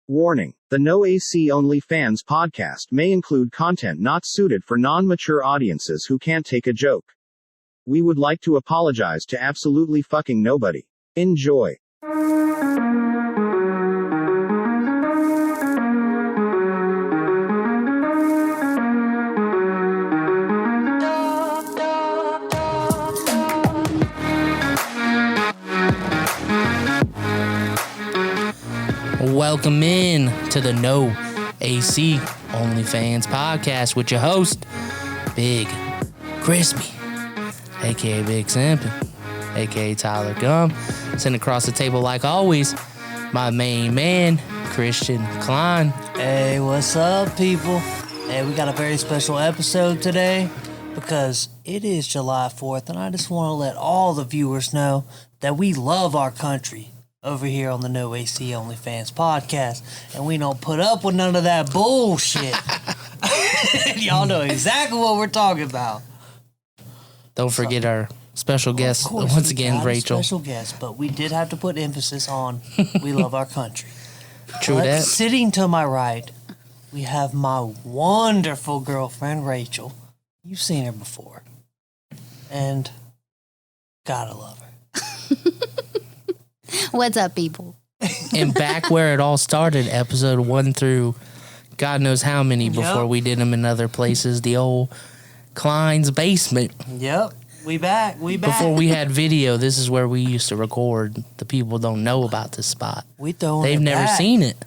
Warning: the No AC Only Fans podcast may include content not suited for non-mature audiences who can't take a joke. We would like to apologize to absolutely fucking nobody. Enjoy. Welcome in to the No AC Only Fans podcast with your host, Big Crispy, aka Big Simpin, aka Tyler Gum. Sitting across the table, like always, my main man, Christian Klein. Hey, what's up, people? Hey, we got a very special episode today because it is July 4th, and I just want to let all the viewers know that we love our country over here on the No AC Only Fans podcast, and we don't put up with none of that bullshit. Y'all know exactly what we're talking about. Don't forget our special guest, once again, Rachel. Special guest, but we did have to put emphasis on we love our country. True that. Sitting to my right, we have my wonderful girlfriend, Rachel. You've seen her before. And gotta love her. What's up, people? And back where it all started, episode 1 through God knows how many before we did them in other places, the old Klein's basement. Yep, we back. Before we had video, this is where we used to record. The people don't know about this spot. They've never seen it.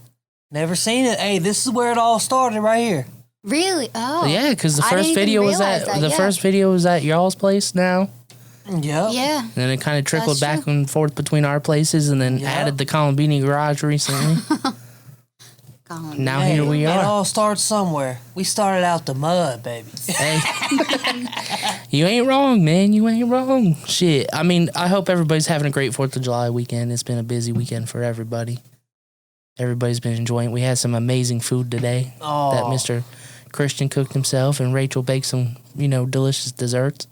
Never seen it. Hey, this is where it all started right here. Really? Oh. Yeah, because the first video was first video was at y'all's place now. Yep. Yeah. And then it kind of trickled back and forth between our places and then added the Columbini garage recently. Now here we are. It all starts somewhere. We started out the mud, baby. Hey. You ain't wrong, man. You ain't wrong. Shit. I mean, I hope everybody's having a great 4th of July weekend. It's been a busy weekend for everybody. Everybody's been enjoying it. We had some amazing food today that Mr. Christian cooked himself, and Rachel baked some, delicious desserts.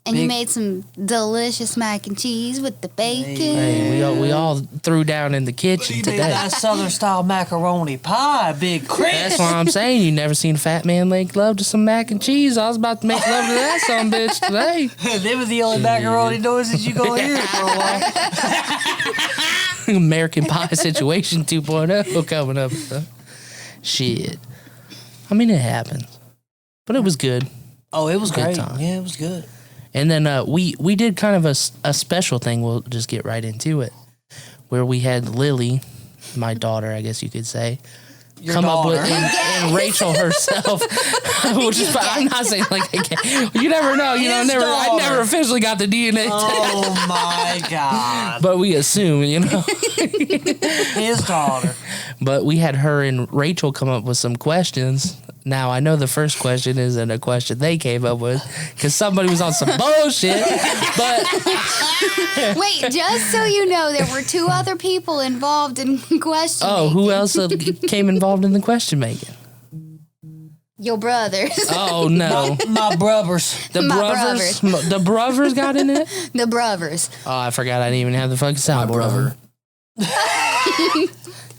And you made some delicious mac and cheese with the bacon. Hey, we all threw down in the kitchen You today. made that Southern style macaroni pie, Big Chris. That's what I'm saying. You never seen a fat man make love to some mac and cheese. I was about to make love to that son of a bitch today. Them were the only macaroni noises you gonna hear for a while. American Pie Situation 2.0 coming up. Shit. I mean, it happens. But it was good. Oh, it was good great. Time. Yeah, it was good. And then we did kind of a special thing. We'll just get right into it. Where we had Lily, my daughter, I guess you could say, come up with, and Rachel herself, which is, I'm not saying like, you never know, I never officially got the DNA test. Oh my God. But we assume, His daughter. But we had her and Rachel come up with some questions. Now, I know the first question isn't a question they came up with because somebody was on some bullshit, but... Wait, just so you know, there were 2 other people involved in question making. Who else came involved in the question making? Your brothers. Oh, no. My brothers. The brothers? The brothers got in it? The brothers. Oh, I forgot I didn't even have the fucking soundboard on.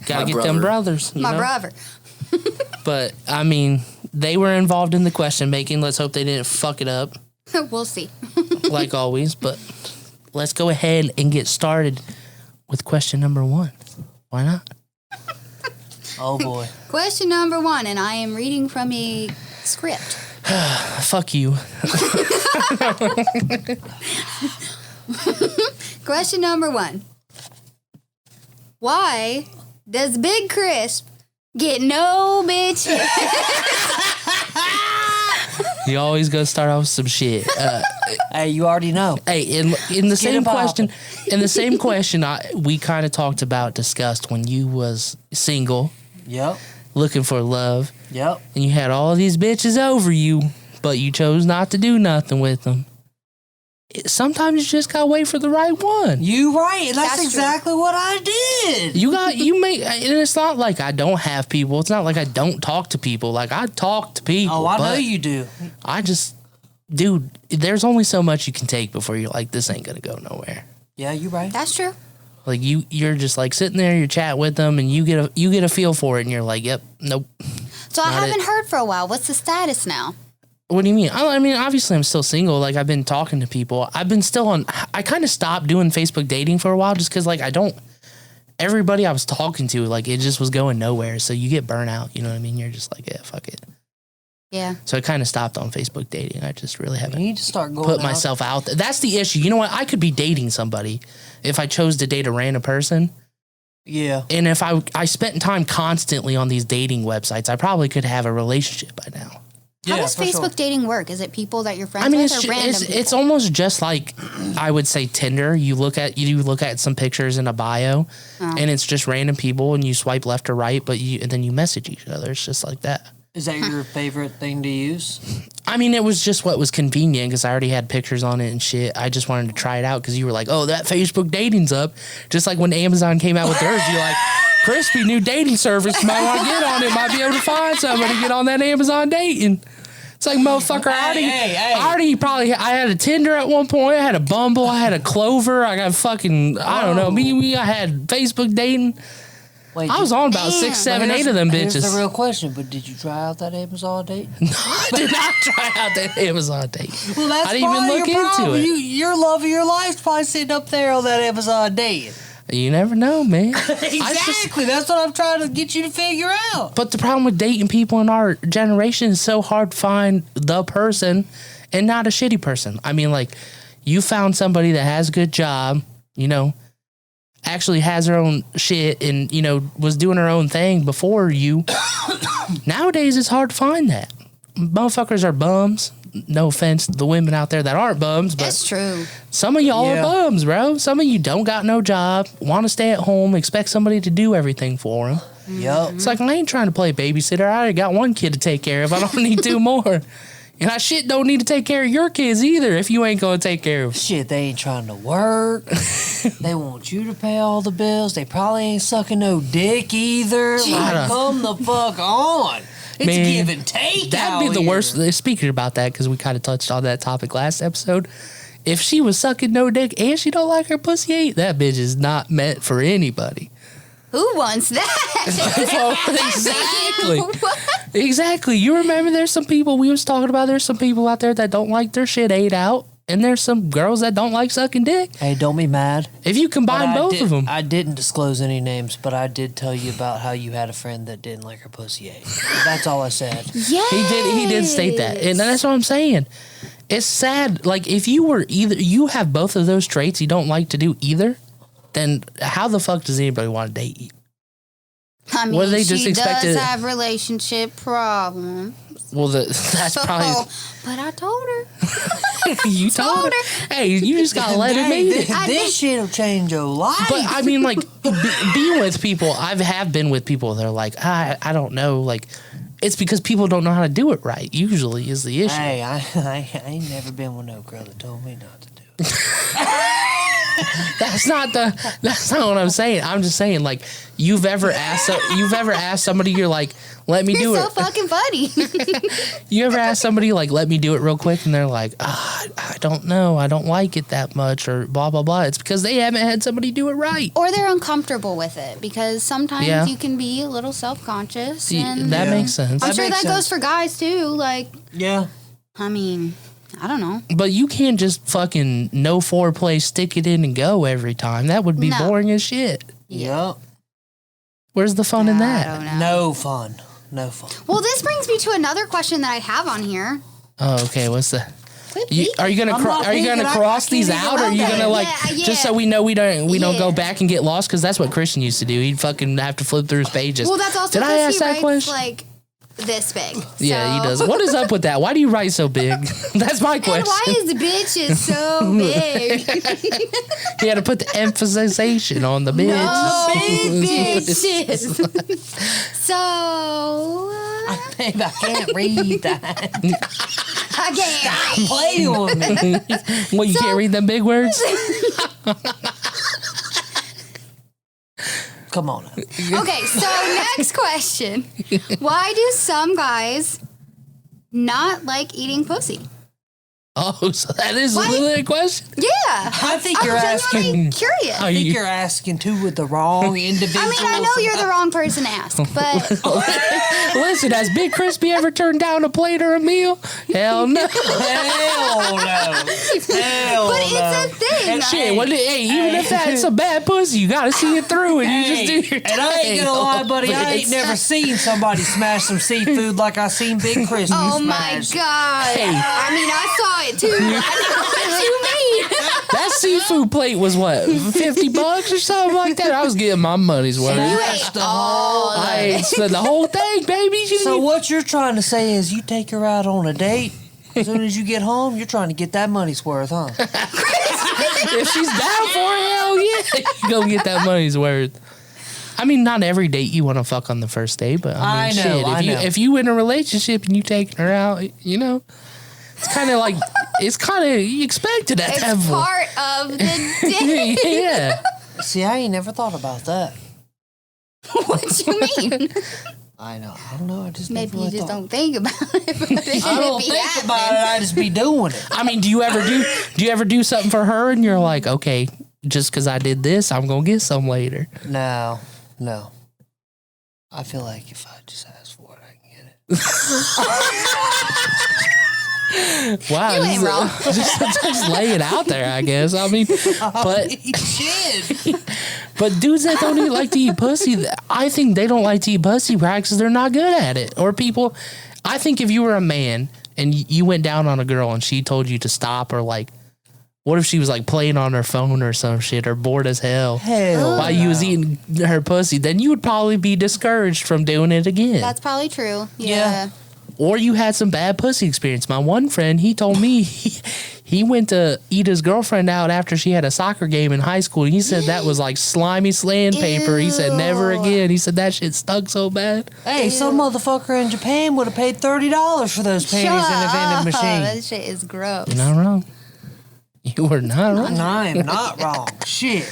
Gotta get them brothers. My brother. But, I mean, they were involved in the question making. Let's hope they didn't fuck it up. We'll see. Like always. But let's go ahead and get started with question number 1. Why not? Oh, boy. Question number 1, and I am reading from a script. Fuck you. Question number 1. Why does Big Crisp get no bitch? You always gotta start off with some shit. Hey, you already know. Hey, in the same question, we kind of discussed when you was single. Yep. Looking for love. Yep. And you had all these bitches over you, but you chose not to do nothing with them. Sometimes you just gotta wait for the right one. You right. That's That's exactly what I did. And it's not like I don't have people. It's not like I don't talk to people. Like, I talk to people. Oh, I know you do. Dude, there's only so much you can take before you're like, this ain't gonna go nowhere. Yeah, you right. That's true. Like you're just like sitting there, you're chatting with them, and you get a feel for it, and you're like, yep, nope. So I haven't heard for a while. What's the status now? What do you mean? I mean, obviously I'm still single. Like I've been talking to people. I've been still on. I kind of stopped doing Facebook dating for a while just because like everybody I was talking to, like it just was going nowhere. So you get burnt out. You know what I mean? You're just like, yeah, fuck it. Yeah. So I kind of stopped on Facebook dating. I just really haven't You need to start going put myself out there. That's the issue. You know what? I could be dating somebody if I chose to date a random person. Yeah. And if I spent time constantly on these dating websites, I probably could have a relationship by now. How does for Facebook sure. dating work? Is it people that you're friends I mean, with or random people? it's almost just like I would say Tinder. You look at some pictures in a bio, and it's just random people, and you swipe left or right, and then you message each other. It's just like that. Is that your favorite thing to use? I mean, it was just what was convenient because I already had pictures on it and shit. I just wanted to try it out because you were like, oh, that Facebook dating's up. Just like when Amazon came out with theirs, you're like, Crispy, new dating service. Might want to get on it. Might be able to find somebody to get on that Amazon dating. It's like, motherfucker, I had a Tinder at one point. I had a Bumble. I had a Clover. I got fucking, I don't know. I had Facebook dating. Wait, I was on about 6, 7, 8 of them bitches. Here's the real question, but did you try out that Amazon date? No, I did not try out that Amazon date. Well, that's I didn't even look into it. Your love of your life's probably sitting up there on that Amazon date. You never know, man. Exactly. That's what I'm trying to get you to figure out. But the problem with dating people in our generation is so hard to find the person and not a shitty person. I mean, like, you found somebody that has a good job, you know, actually has her own shit and, you know, was doing her own thing before you. Nowadays, it's hard to find that. Motherfuckers are bums. No offense to the women out there that aren't bums, but That's true. some of y'all are bums, bro. Some of you don't got no job, want to stay at home, expect somebody to do everything for them. Yup. It's like, I ain't trying to play babysitter. I already got one kid to take care of. I don't need 2 more. And I don't need to take care of your kids either if you ain't going to take care of them. Shit, they ain't trying to work. They want you to pay all the bills. They probably ain't sucking no dick either. Like, come the fuck on. It's Man, give and take. That'd be the here. worst. Speaking about that, because we kind of touched on that topic last episode. If she was sucking no dick and she don't like her pussy ate, that bitch is not meant for anybody. Who wants that? Exactly. Exactly. You remember there's some people we was talking about. There's some people out there that don't like their shit ate out. And there's some girls that don't like sucking dick. Hey, don't be mad. If you combine both of them. I didn't disclose any names, but I did tell you about how you had a friend that didn't like her pussy ate. That's all I said. Yeah. He did state that. And that's what I'm saying. It's sad. Like, if you were you have both of those traits, you don't like to do either, then how the fuck does anybody want to date you? I mean, What, they just she expect does to- have relationship problems. Well, that's probably... But I told her. You told her. Hey, you just got to let it Hey, be. this shit'll change your life. But I mean, like, being with people, I have been with people that are like, I don't know. Like, it's because people don't know how to do it right, usually, is the issue. Hey, I ain't never been with no girl that told me not to do it. That's not what I'm saying. I'm just saying, like, you've ever asked somebody, you're like, let me do You're it. so fucking funny. You ever ask somebody, like, let me do it real quick, and they're like, I don't know, I don't like it that much, or blah, blah, blah. It's because they haven't had somebody do it right. Or they're uncomfortable with it because sometimes Yeah. you can be a little self-conscious. Yeah, And that makes sense. I'm sure makes that goes sense. for guys too. Like, Yeah. I mean, I don't know. But you can't just fucking no foreplay, stick it in and go every time. That would be No. boring as shit. Yep. Where's the fun in I that? don't know. No fun. No fun. Well, this brings me to another question that I have on here. Oh, okay. What's the? Quit Are you gonna I'm not are you gonna peeking. cross I these can't out, even or are you look gonna at it. like Yeah, just yeah. so we know we don't Yeah. go back and get lost? Because that's what Christian used to do. He'd fucking have to flip through his pages. Well, that's also Did I because ask he that writes question? like this big. Yeah, he So- does. What is up with that? Why do you write so big? That's my And question. why is bitches so big? You had to put the emphasization on the bitch. No, bitches. So Babe, I can't read that. I can't. Play with me. Well, you can't read them big words? Come on. Okay, so next question. Why do some guys not like eating pussy? Oh, so that is Why? a legit question? Yeah. I think I'm you're asking. genuinely curious. I think you're asking two with the wrong individuals. I mean, I know you're the wrong person to ask, but Listen, has Big Crispy ever turned down a plate or a meal? Hell no. Hell no. Hell but no. it's a thing. And Shit, even if that's a bad pussy, you gotta see it through and you just do your and I ain't thing. gonna lie, buddy, I ain't never seen somebody smash some seafood like I seen Big Crispy Oh my smash. god! Hey. I mean, I saw it too. I know what you mean. That seafood plate was what, $50 or something like that? I was getting my money's worth. You That's ate the all of I it. ain't spent the whole thing, baby. You So didn't- what you're trying to say is you take her out on a date. As soon as you get home, you're trying to get that money's worth, huh? if she's down for it, hell yeah, you go get that money's worth. I mean, not every date you want to fuck on the first date, but I mean, I know, shit. I know. If you in a relationship and you taking her out, you know, it's kind of like you expected that. to It's have part of the day. yeah. See, I ain't never thought about that. What you mean? I know. I don't know. I just Maybe never you really just thought. don't think about it. But it I don't be think happening. about it. I just be doing it. I mean, do you ever do something for her and you're like, okay, just because I did this, I'm gonna get some later. No. I feel like if I just ask for it, I can get it. Wow, You ain't wrong. Just lay it out there, I guess. I mean, but Shit. But dudes that don't even like to eat pussy, I think they don't like to eat pussy because they're not good at it. Or people, I think if you were a man and you went down on a girl and she told you to stop, or like, what if she was like playing on her phone or some shit, or bored as hell Hell while you was eating her pussy, then you would probably be discouraged from doing it again. That's probably true. Yeah. Yeah. Or you had some bad pussy experience. My one friend, he told me he went to eat his girlfriend out after she had a soccer game in high school. He said that was like slimy sandpaper. He said never Ew. again. He said that shit stunk so bad. Hey, some motherfucker in Japan would have paid $30 for those panties in a vending machine. That shit is gross. You're not wrong. You were not wrong. No, I am not wrong. Shit.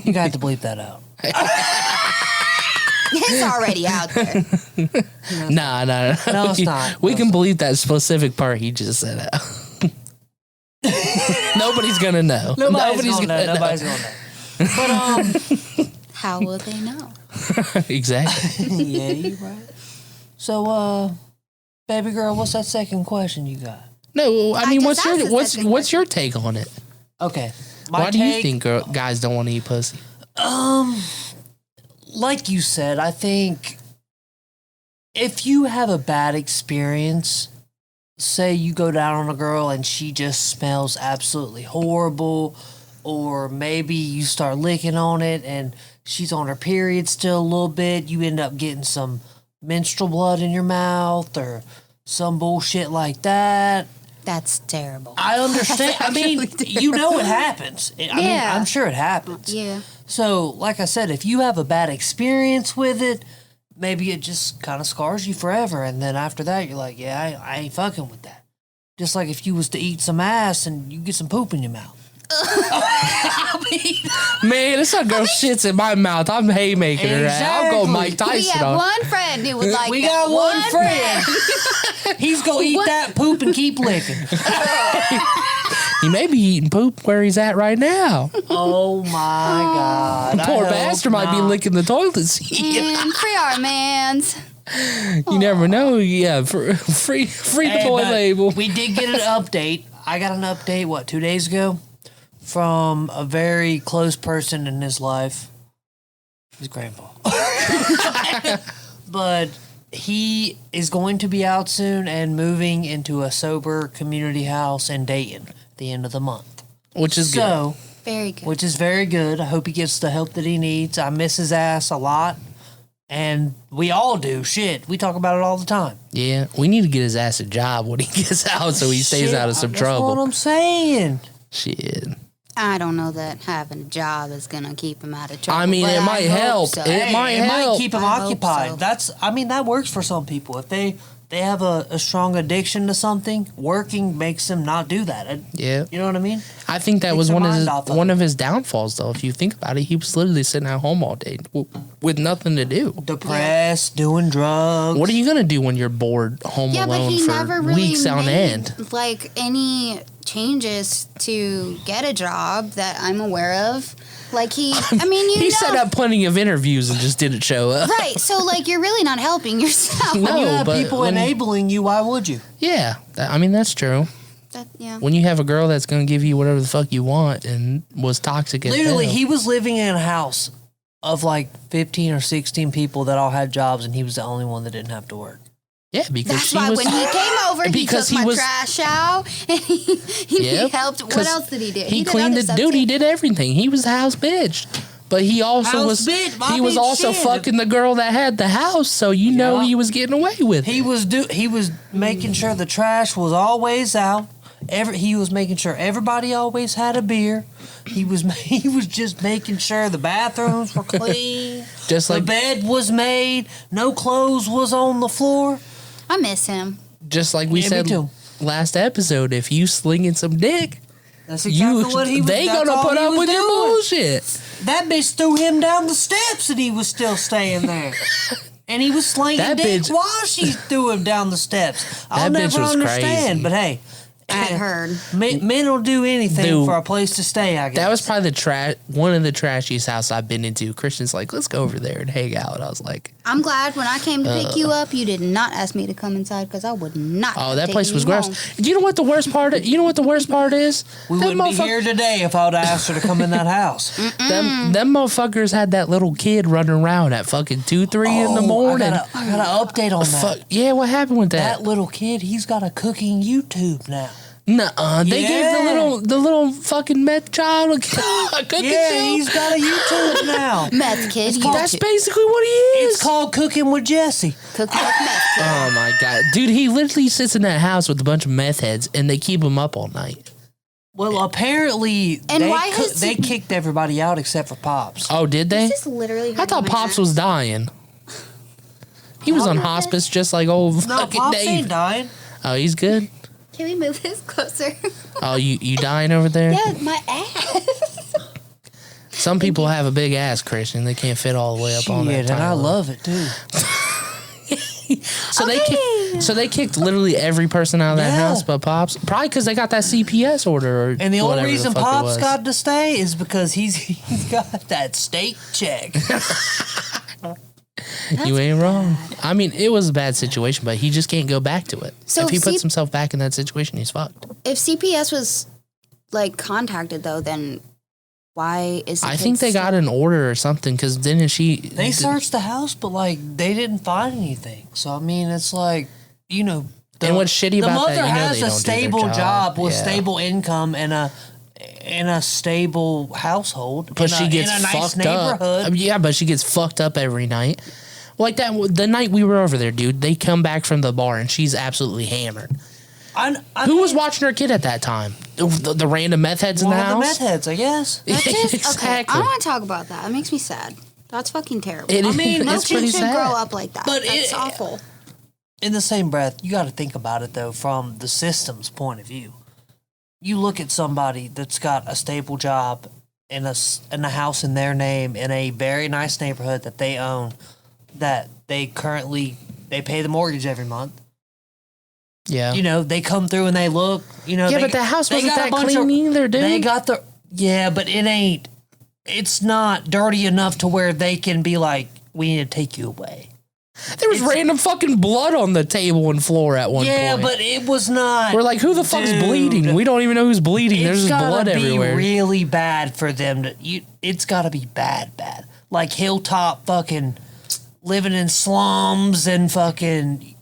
You got to bleep that out. It's already out there. Nah. No, it's not. We No, can it's believe that specific part he just said out. Nobody's gonna know. Nobody's gonna know. Nobody's gonna know. But How will they know? Exactly. yeah, you right. So, baby girl, what's that second question you got? No, I mean, just what's asked your the second what's your take on it? Okay. Why do you think guys don't want to eat pussy? Like you said, I think if you have a bad experience, say you go down on a girl and she just smells absolutely horrible, or maybe you start licking on it and she's on her period still a little bit, you end up getting some menstrual blood in your mouth or some bullshit like that. That's terrible. I understand. I mean, you know it happens. I mean, Yeah. I'm sure it happens. Yeah. So, like I said, if you have a bad experience with it, maybe it just kind of scars you forever. And then after that, you're like, yeah, I ain't fucking with that. Just like if you was to eat some ass and you get some poop in your mouth. Man, if some girl shits in my mouth, I'm haymaking her ass. I'll go Mike We Tyson have on. one friend who would like We that. got one friend. He's going to eat that poop and keep licking. He may be eating poop where he's at right now. Oh, my God. I Poor hope bastard might be not. licking the toilet seat. And free our mans. You never know. Yeah, free the Hey, toy but label. We did get an update. I got an update, 2 days ago? From a very close person in his life. His grandpa. But he is going to be out soon and moving into a sober community house in Dayton at the end of the month. Which is good. So, Very good. which is very good. I hope he gets the help that he needs. I miss his ass a lot. And we all do. Shit. We talk about it all the time. Yeah, we need to get his ass a job when he gets out so he stays Shit, out of some that's what trouble. I'm saying. Shit. I don't know that having a job is gonna keep him out of trouble. I mean, but it might hope help. so. It might help. keep him I hope occupied. so. That works for some people. If they they have a strong addiction to something, working makes them not do that. Yeah. You know what I mean? I think that Takes was their one mind off of of it. his downfalls, though. If you think about it, he was literally sitting at home all day with nothing to do. Depressed, doing drugs. What are you gonna do when you're bored, home Yeah, but alone he for never really weeks on made, end? like, any changes to get a job that I'm aware of. Like, he Set up plenty of interviews and just didn't show up. Right, so, like, you're really not helping yourself. No, When you have but people when- enabling you, why would you? Yeah, that's true. Yeah. When you have a girl that's gonna give you whatever the fuck you want and was toxic as Literally, hell. he was living in a house of like 15 or 16 people that all had jobs, and he was the only one that didn't have to work. Yeah, because That's she why was. when he came over, he because took he my was- trash out, and he Yep, helped. What 'cause else did he do? He did cleaned other it, stuff, dude. too. He did everything. He was the house bitch. But he also House was. bitch, my He was bitch also shit. fucking the girl that had the house, so you know Yeah. he was getting away with it. He was making sure the trash was always out. He was making sure everybody always had a beer. He was just making sure the bathrooms were clean. Just the like bed was made. No clothes was on the floor. I miss him. just like we Yeah, me said too. last episode, if you slinging some dick, That's exactly what he was. they that's gonna all put he up was with your doing. bullshit. That bitch threw him down the steps, and he was still staying there. And he was slinging That dick bitch- while she threw him down the steps. I'll That bitch never was understand, crazy. but hey, I had heard. men will do anything Dude, for a place to stay. I guess That was probably one of the trashiest houses I've been into. Christian's like, let's go over there and hang out. I was like, I'm glad when I came to pick you up, you did not ask me to come inside because I would not. oh, have that place taken was you gross. home. You know what the worst part? You know what the worst part is? we Them wouldn't be motherfuck- here today if I would have asked her to come in that house. Them motherfuckers had that little kid running around at fucking 2, 3 in the morning. I got an update on that. Fuck yeah, what happened with that? That little kid, he's got a cooking YouTube now. Nuh-uh. They gave Yeah. the little fucking meth child a cooking Yeah, show. he's got a YouTube now. Meth kid. That's YouTube. basically what he is. It's called Cooking with Jesse. Cooking with meth kid. Oh my god, dude! He literally sits in that house with a bunch of meth heads, and they keep him up all night. Well, apparently And why has they he- kicked everybody out except for Pops. Oh, did they? This is literally. I thought hurting my Pops ass. was dying. He was on hospice, just like old No, fucking Pops Dave. ain't dying. Oh, he's good. Can we move this closer? Oh, you dying over there? Yeah, my ass. Some people have a big ass, Christian. They can't fit all the way up on that. Shit, and I tile. love it too. So they kicked literally every person out of that Yeah. house but Pops. Probably because they got that CPS order. Or And the only whatever reason fuck it Pops was. got to stay is because he's got that state check. You ain't wrong. I mean, it was a bad situation, but he just can't go back to it. So if he if puts C- himself back in that situation, he's fucked. If CPS was like contacted though, then why is? The I kid think they still- got an order or something because didn't she? They searched the house, but like they didn't find anything. So I mean, it's like And what's shitty the about mother that, you know has they a don't do their stable job with Yeah. stable income and a stable household. But in she a, gets in a nice fucked up. neighborhood. Yeah, but she gets fucked up every night. Like that, the night we were over there, dude. They come back from the bar and she's absolutely hammered. Who was watching her kid at that time? The random meth heads in one the of the house. meth heads, I guess. That's just, okay, Exactly. I don't want to talk about that. It makes me sad. That's fucking terrible. It I mean, is- no it's kid pretty should sad. grow up like that. But That's it- awful. In the same breath, you got to think about it though from the system's point of view. You look at somebody that's got a stable job in a house in their name in a very nice neighborhood that they own, that they pay the mortgage every month. Yeah. You know, they come through and they look. You know, Yeah, they, but the house they wasn't got a that bunch clean either, dude. They got the but it ain't. It's not dirty enough to where they can be like, we need to take you away. There was random fucking blood on the table and floor at one Yeah, point. but it was not. We're like, who the fuck's Dude. bleeding? We don't even know who's bleeding. There's It's just gotta blood be everywhere. really bad for them to. It's gotta be bad. Like hilltop fucking living in slums and fucking.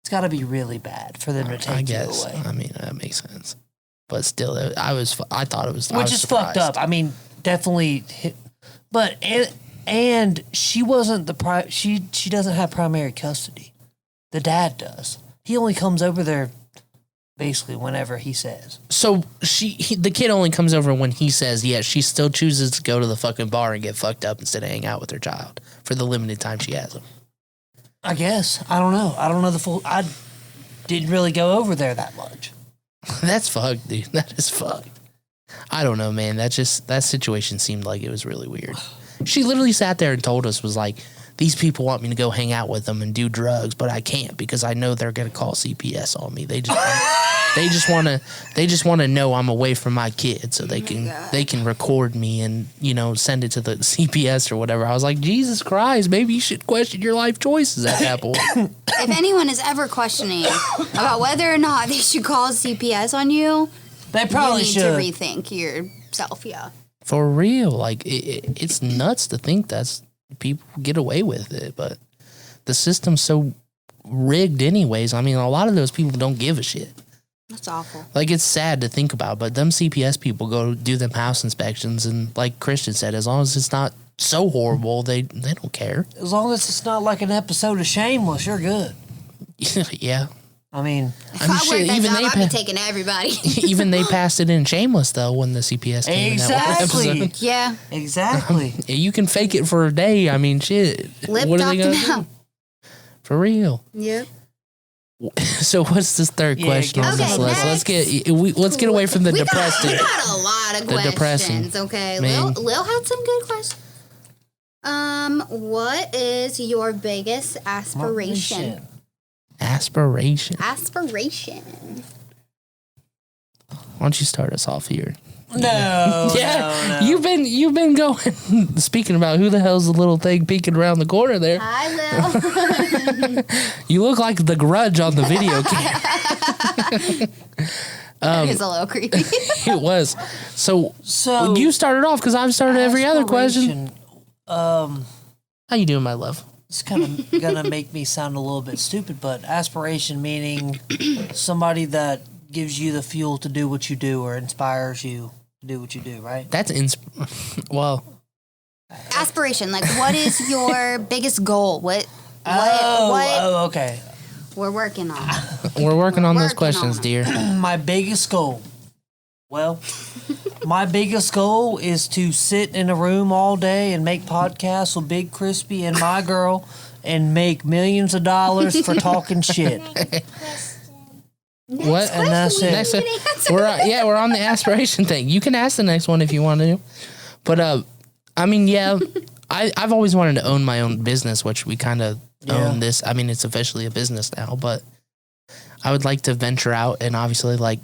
It's gotta be really bad for them to take I you guess. away. I mean, that makes sense. But still, I thought it was. I Which was is surprised. fucked up. I mean, definitely. But and she wasn't she doesn't have primary custody. The dad does. He only comes over there basically whenever he says. So the kid only comes over when he says yes. She still chooses to go to the fucking bar and get fucked up instead of hang out with her child for the limited time she has him. I guess. I don't know. I don't know the full. I didn't really go over there that much. That's fucked, dude. That is fucked. I don't know, man. That situation seemed like it was really weird. She literally sat there and told us, was like, these people want me to go hang out with them and do drugs, but I can't because I know they're going to call CPS on me. They just want to know I'm away from my kid so they can record me and, send it to the CPS or whatever. I was like, Jesus Christ, maybe you should question your life choices at that point. If anyone is ever questioning about whether or not they should call CPS on you, they probably you need should to rethink yourself, yeah. For real. Like, it's nuts to think that's people get away with it, but the system's so rigged anyways. I mean, a lot of those people don't give a shit. That's awful. Like, it's sad to think about, but them CPS people go do them house inspections, and like Christian said, as long as it's not so horrible, they don't care. As long as it's not like an episode of Shameless, you're good. Yeah. I mean, If I worked that job, I'd be taking everybody. Even they passed it in Shameless, though, when the CPS came in that one exactly. episode. Yeah. Exactly. You can fake it for a day. I mean, shit. Lip What are they docked going to him do? For real. Yep. So what's this third question on this Okay, list? next. Let's get away from the We depressing. got a lot of The depressing, questions, okay? man. Lil had some good questions. What is your biggest aspiration? Aspiration. Aspiration. Why don't you start us off here? No, Yeah, no. you've been going. Speaking about who the hell's the little thing peeking around the corner there? Hi, Lil. You look like the Grudge on the video game. That is a little creepy. It was. So you started off because I've started every other question. Aspiration, How you doing, my love? It's kind of gonna make me sound a little bit stupid, but aspiration meaning somebody that gives you the fuel to do what you do or inspires you to do what you do, right? That's well. Aspiration, like what is your biggest goal? What Okay. we're working on? We're working on those working questions, on dear. My biggest goal. Well, my biggest goal is to sit in a room all day and make podcasts with Big Crispy and my girl and make millions of dollars for talking shit. What? And that's it. Next, we're on the aspiration thing. You can ask the next one if you want to, but I mean, yeah, I've always wanted to own my own business, which we kind of own this. I mean, it's officially a business now, but I would like to venture out and obviously like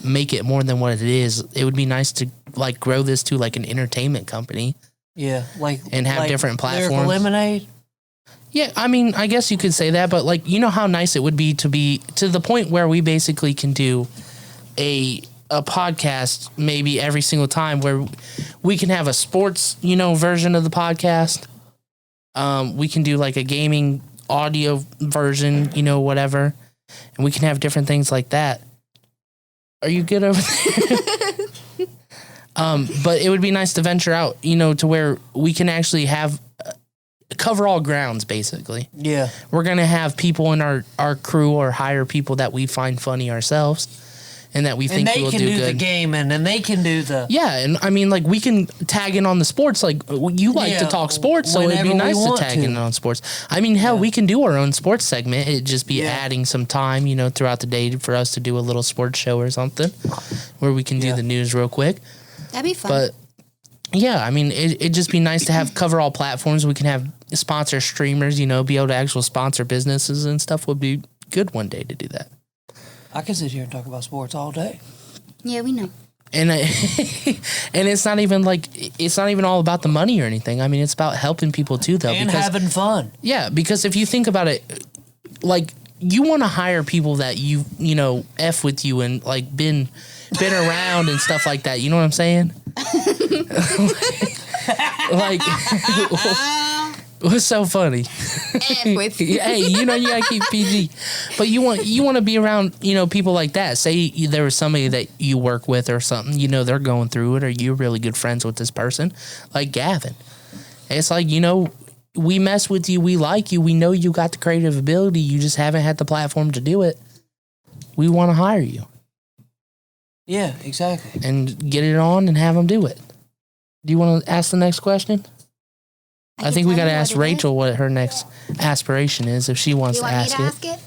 make it more than what it is. It would be nice to like grow this to like an entertainment company. Yeah, and have different platforms. Lyrical Lemonade. Yeah, I mean, I guess you could say that, but like, you know how nice it would be to the point where we basically can do a podcast maybe every single time where we can have a sports, version of the podcast. We can do like a gaming audio version, whatever. And we can have different things like that. Are you good over there? But it would be nice to venture out, to where we can actually have cover all grounds, basically. Yeah. We're going to have people in our crew or hire people that we find funny ourselves and that we think will do good. And they can do the gaming and they can do the... Yeah, and I mean, like, we can tag in on the sports. Like, you like to talk sports, so it'd be nice to tag in on sports. I mean, hell, we can do our own sports segment. It'd just be adding some time, throughout the day for us to do a little sports show or something where we can do the news real quick. That'd be fun. But, yeah, I mean, it'd just be nice to have cover all platforms. We can have sponsor streamers, be able to actual sponsor businesses and stuff would be good one day to do that. I can sit here and talk about sports all day. Yeah, we know. And and it's not even all about the money or anything. I mean, it's about helping people too, though. And having fun. Yeah, because if you think about it, like, you want to hire people that F with you and like been around and stuff like that. You know what I'm saying? Like, what's so funny? With Hey, you gotta keep PG, but you want to be around people like that. Say there was somebody that you work with or something, they're going through it, or you're really good friends with this person, like Gavin. It's like, we mess with you, we like you, we know you got the creative ability, you just haven't had the platform to do it. We want to hire you. Yeah, exactly. And get it on and have them do it. Do you want to ask the next question? I think we got to ask Rachel what her next aspiration is if she wants to ask it. You want me to ask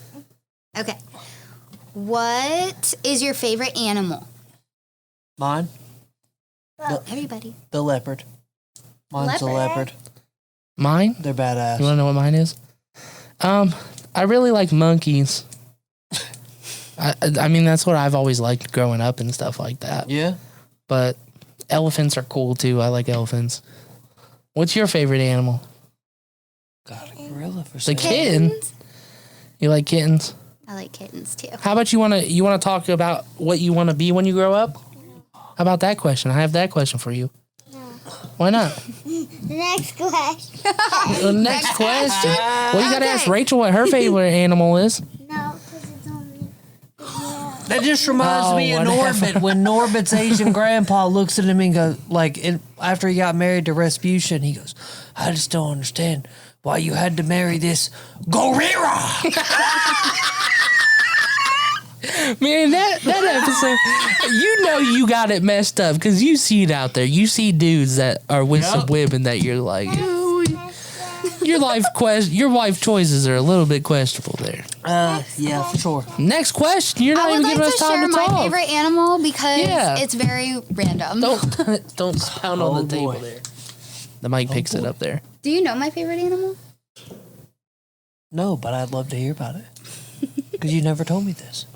it? Okay. What is your favorite animal? Mine? Everybody. The leopard. Mine's a leopard. Mine? They're badass. You want to know what mine is? I really like monkeys. I mean, that's what I've always liked growing up and stuff like that. Yeah? But elephants are cool too. I like elephants. What's your favorite animal? Got a gorilla for The sale. kitten. You like kittens? I like kittens too. How about you want to talk about what you want to be when you grow up? How about that question? I have that question for you. No. Why not? Next question. The next question. Well, you got to ask Rachel what her favorite animal is. No, because it's only. That just reminds me of whatever. Norbit when Norbit's Asian grandpa looks at him and goes, after he got married to Rasputin, he goes, I just don't understand why you had to marry this gorilla. Man, that episode, you got it messed up because you see it out there. You see dudes that are with some women that you're like, your life choices are a little bit questionable there. Yeah, for sure. Next question. You're not I would even like giving to us time share to my talk. favorite animal because it's very random. Don't pound on the table boy. there. The mic picks it up there. Do you know my favorite animal? No, but I'd love to hear about it. Because you never told me this.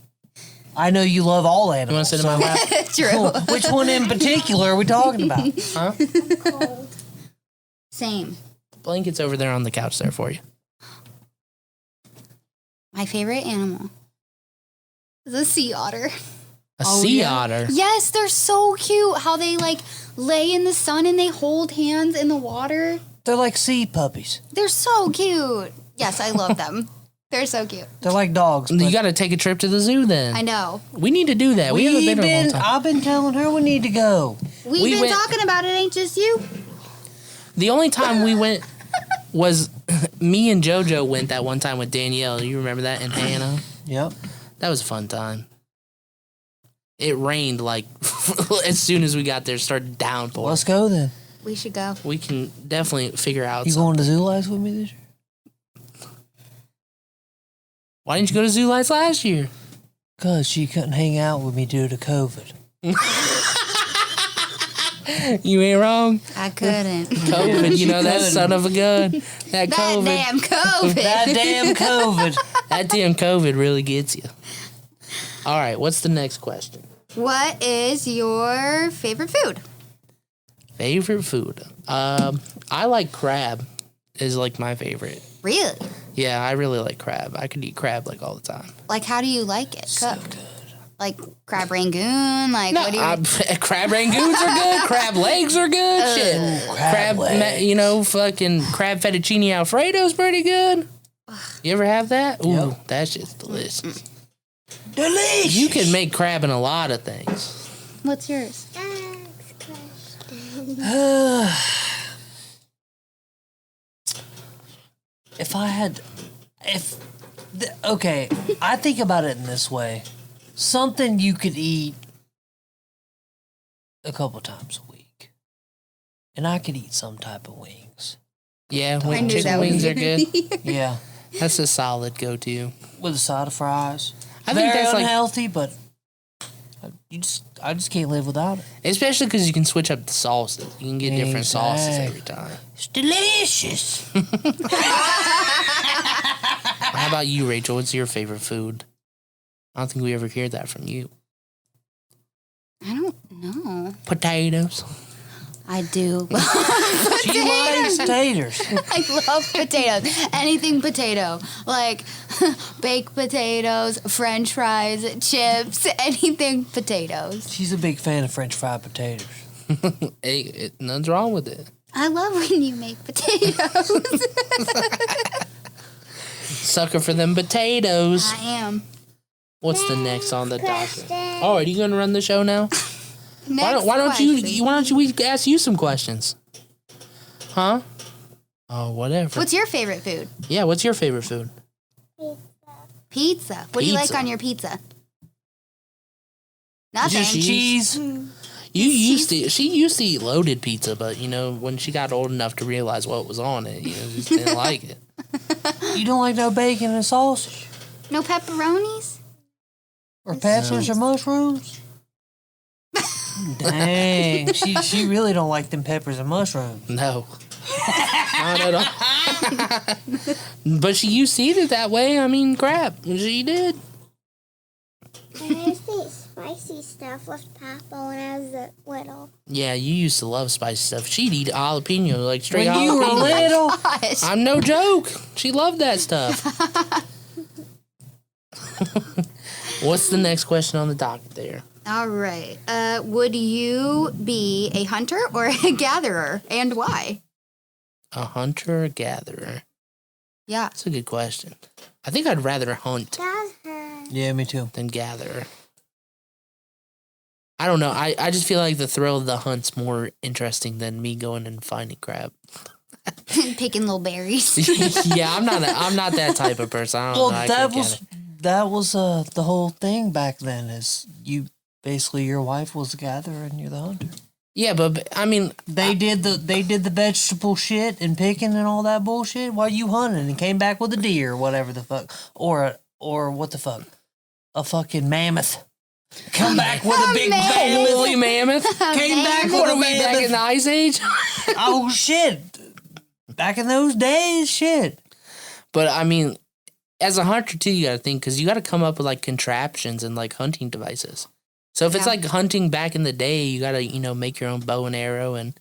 I know you love all You want animals. to sit in my lap? True. Which one in particular are we talking about? Huh? Cold. Same. Blanket's over there on the couch there for you. My favorite animal is a sea otter. A sea yeah? otter. Yes, they're so cute. How they lay in the sun and they hold hands in the water. They're like sea puppies. They're so cute. Yes, I love them. They're so cute. They're like dogs. You but got to take a trip to the zoo then. I know. We need to do that. We haven't been in a long time. I've been telling her we need to go. We've We been went- talking about it, ain't just you. The only time we went was me and JoJo went that one time with Danielle. You remember that? And Hannah. Yep. That was a fun time. It rained as soon as we got there, it started downpouring. Let's go then. We should go. We can definitely figure out You something. going to Zoo Lights with me this year? Why didn't you go to Zoo Lights last year? Because she couldn't hang out with me due to COVID. You ain't wrong. I couldn't. COVID, you know, that son of a gun. That that COVID. damn COVID. That damn COVID. That damn COVID really gets you. All right, what's the next question? What is your favorite food? Favorite food? I like crab. Is like my favorite. Really? Yeah, I really like crab. I could eat crab like all the time. Like, how do you like it cooked? Like crab rangoon? Like, what do you? Crab rangoons are good. Crab legs are good. Shit. Crab fucking crab fettuccine Alfredo's pretty good. You ever have that? Ooh, Yep. that shit's delicious. Delicious. You can make crab in a lot of things. What's yours? Next question. Okay, I think about it in this way. Something you could eat a couple times a week. And I could eat some type of wings. Yeah, I knew chicken that was wings are gonna good. be- Yeah, That's a solid go-to. with a side of fries. I think Very that's like, unhealthy, but I just can't live without it. especially because you can switch up the sauces. You can get different sauces every time. It's delicious. How about you, Rachel? What's your favorite food? I don't think we ever hear that from you. I don't know. Potatoes. I do. She likes taters. I love potatoes. Anything potato. Like baked potatoes, french fries, chips, anything potatoes. She's a big fan of French fried potatoes. Hey, nothing's wrong with it. I love when you make potatoes. Sucker for them potatoes. I am. What's the next on the docket? question. Oh, are you going to run the show now? Next Why don't question. we ask you some questions? Huh? Oh, whatever. What's your favorite food? Yeah, what's your favorite food? Pizza. What do you like Pizza. on your pizza? Nothing. Just cheese. She used to eat loaded pizza, but when she got old enough to realize what was on it, just didn't like it. You don't like no bacon and sausage? No pepperonis? Or peppers or mushrooms? Dang, she really don't like them peppers and mushrooms. No. Not at all. But she used to eat it that way. I mean, crap. She did. I used to eat spicy stuff with Papa when I was little. Yeah, you used to love spicy stuff. She'd eat jalapeno, like straight When jalapeno. you were little, Gosh. I'm no joke. She loved that stuff. What's the next question on the docket there? All right. Would you be a hunter or a gatherer, and why? A hunter or gatherer? Yeah. That's a good question. I think I'd rather hunt That's her. yeah, me too. than gather. I don't know. I just feel like the thrill of the hunt's more interesting than me going and finding crab. Picking little berries. Yeah, I'm not that type of person. I don't Well, know. I that couldn't was get it. that was the whole thing back then. Is you basically your wife was the gatherer and you're the hunter. Yeah, but I mean, They did the vegetable shit and picking and all that bullshit while you hunted and came back with a deer or whatever the fuck or what the fuck, a fucking mammoth. Come back with a big mammoth. woolly mammoth. Came back with What a are we back in the mammoth. Ice Age? Oh shit! Back in those days, shit. But I mean, as a hunter too, you got to think because you got to come up with like contraptions and like hunting devices. So if it's Yeah. like hunting back in the day, you got to make your own bow and arrow and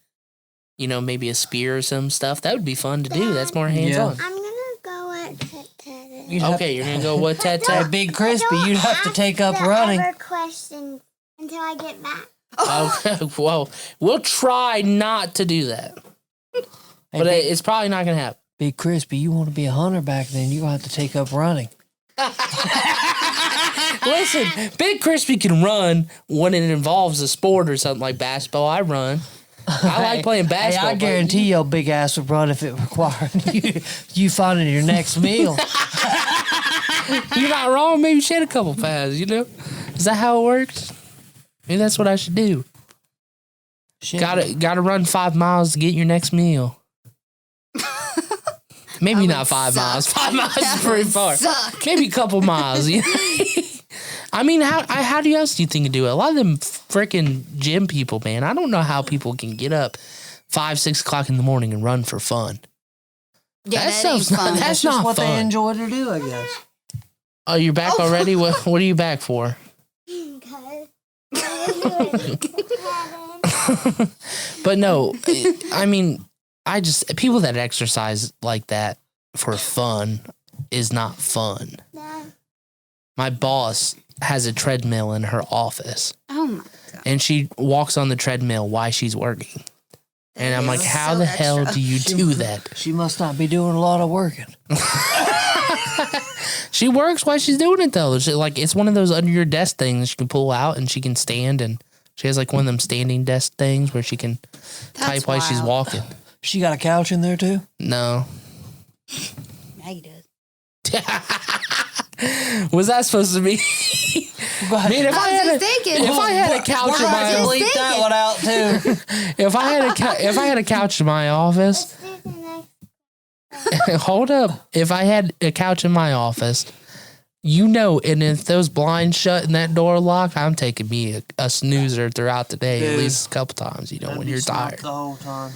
maybe a spear or some stuff. That would be fun to do. That's more hands on. I'm gonna go at Ted. You'd have Okay, you're gonna go what tat Hey, tat? Big Crispy, you'd have to take up running. Ever questions until I get back. Okay, well, we'll try not to do that, but it's probably not gonna happen. Big Crispy, you want to be a hunter back then, you're going to have to take up running. Listen, Big Crispy can run when it involves a sport or something like basketball. I run. I like playing basketball. Hey, I but guarantee your big ass would run if it required you finding your next meal. you're not wrong. Maybe shed a couple pounds. Is that how it works? Maybe that's what I should do. Shit. Gotta run 5 miles to get your next meal. Maybe not 5 miles. 5 miles is pretty far. Suck. Maybe a couple miles. I mean, how else do you think you do it? A lot of them freaking gym people, man. I don't know how people can get up 5, 6 o'clock in the morning and run for fun. Yeah, That that ain't sounds not- fun. that's That's just not what they fun. enjoy to do, I guess. Oh, you're back already? What are you back for? But no, I mean, people that exercise like that for fun is not fun. My boss has a treadmill in her office, Oh my god. and she walks on the treadmill while she's working. And I'm like, is how so the hell extra. do you do that? She must not be doing a lot of working. She works while she's doing it though. It's one of those under your desk things she can pull out and she can stand, and she has like one of them standing desk things where she can type while she's wild. walking. She got a couch in there too? No. Yeah, he does. Was that supposed to be? Man, if I was just thinking. if I had a couch We're in gonna my have to Just bleep that one out too. if I had a couch in my office, Let's do the next. hold up. If I had a couch in my office, and if those blinds shut and that door locked, I'm taking me a snoozer throughout the day at Dude. least a couple times. When you're tired. The whole time.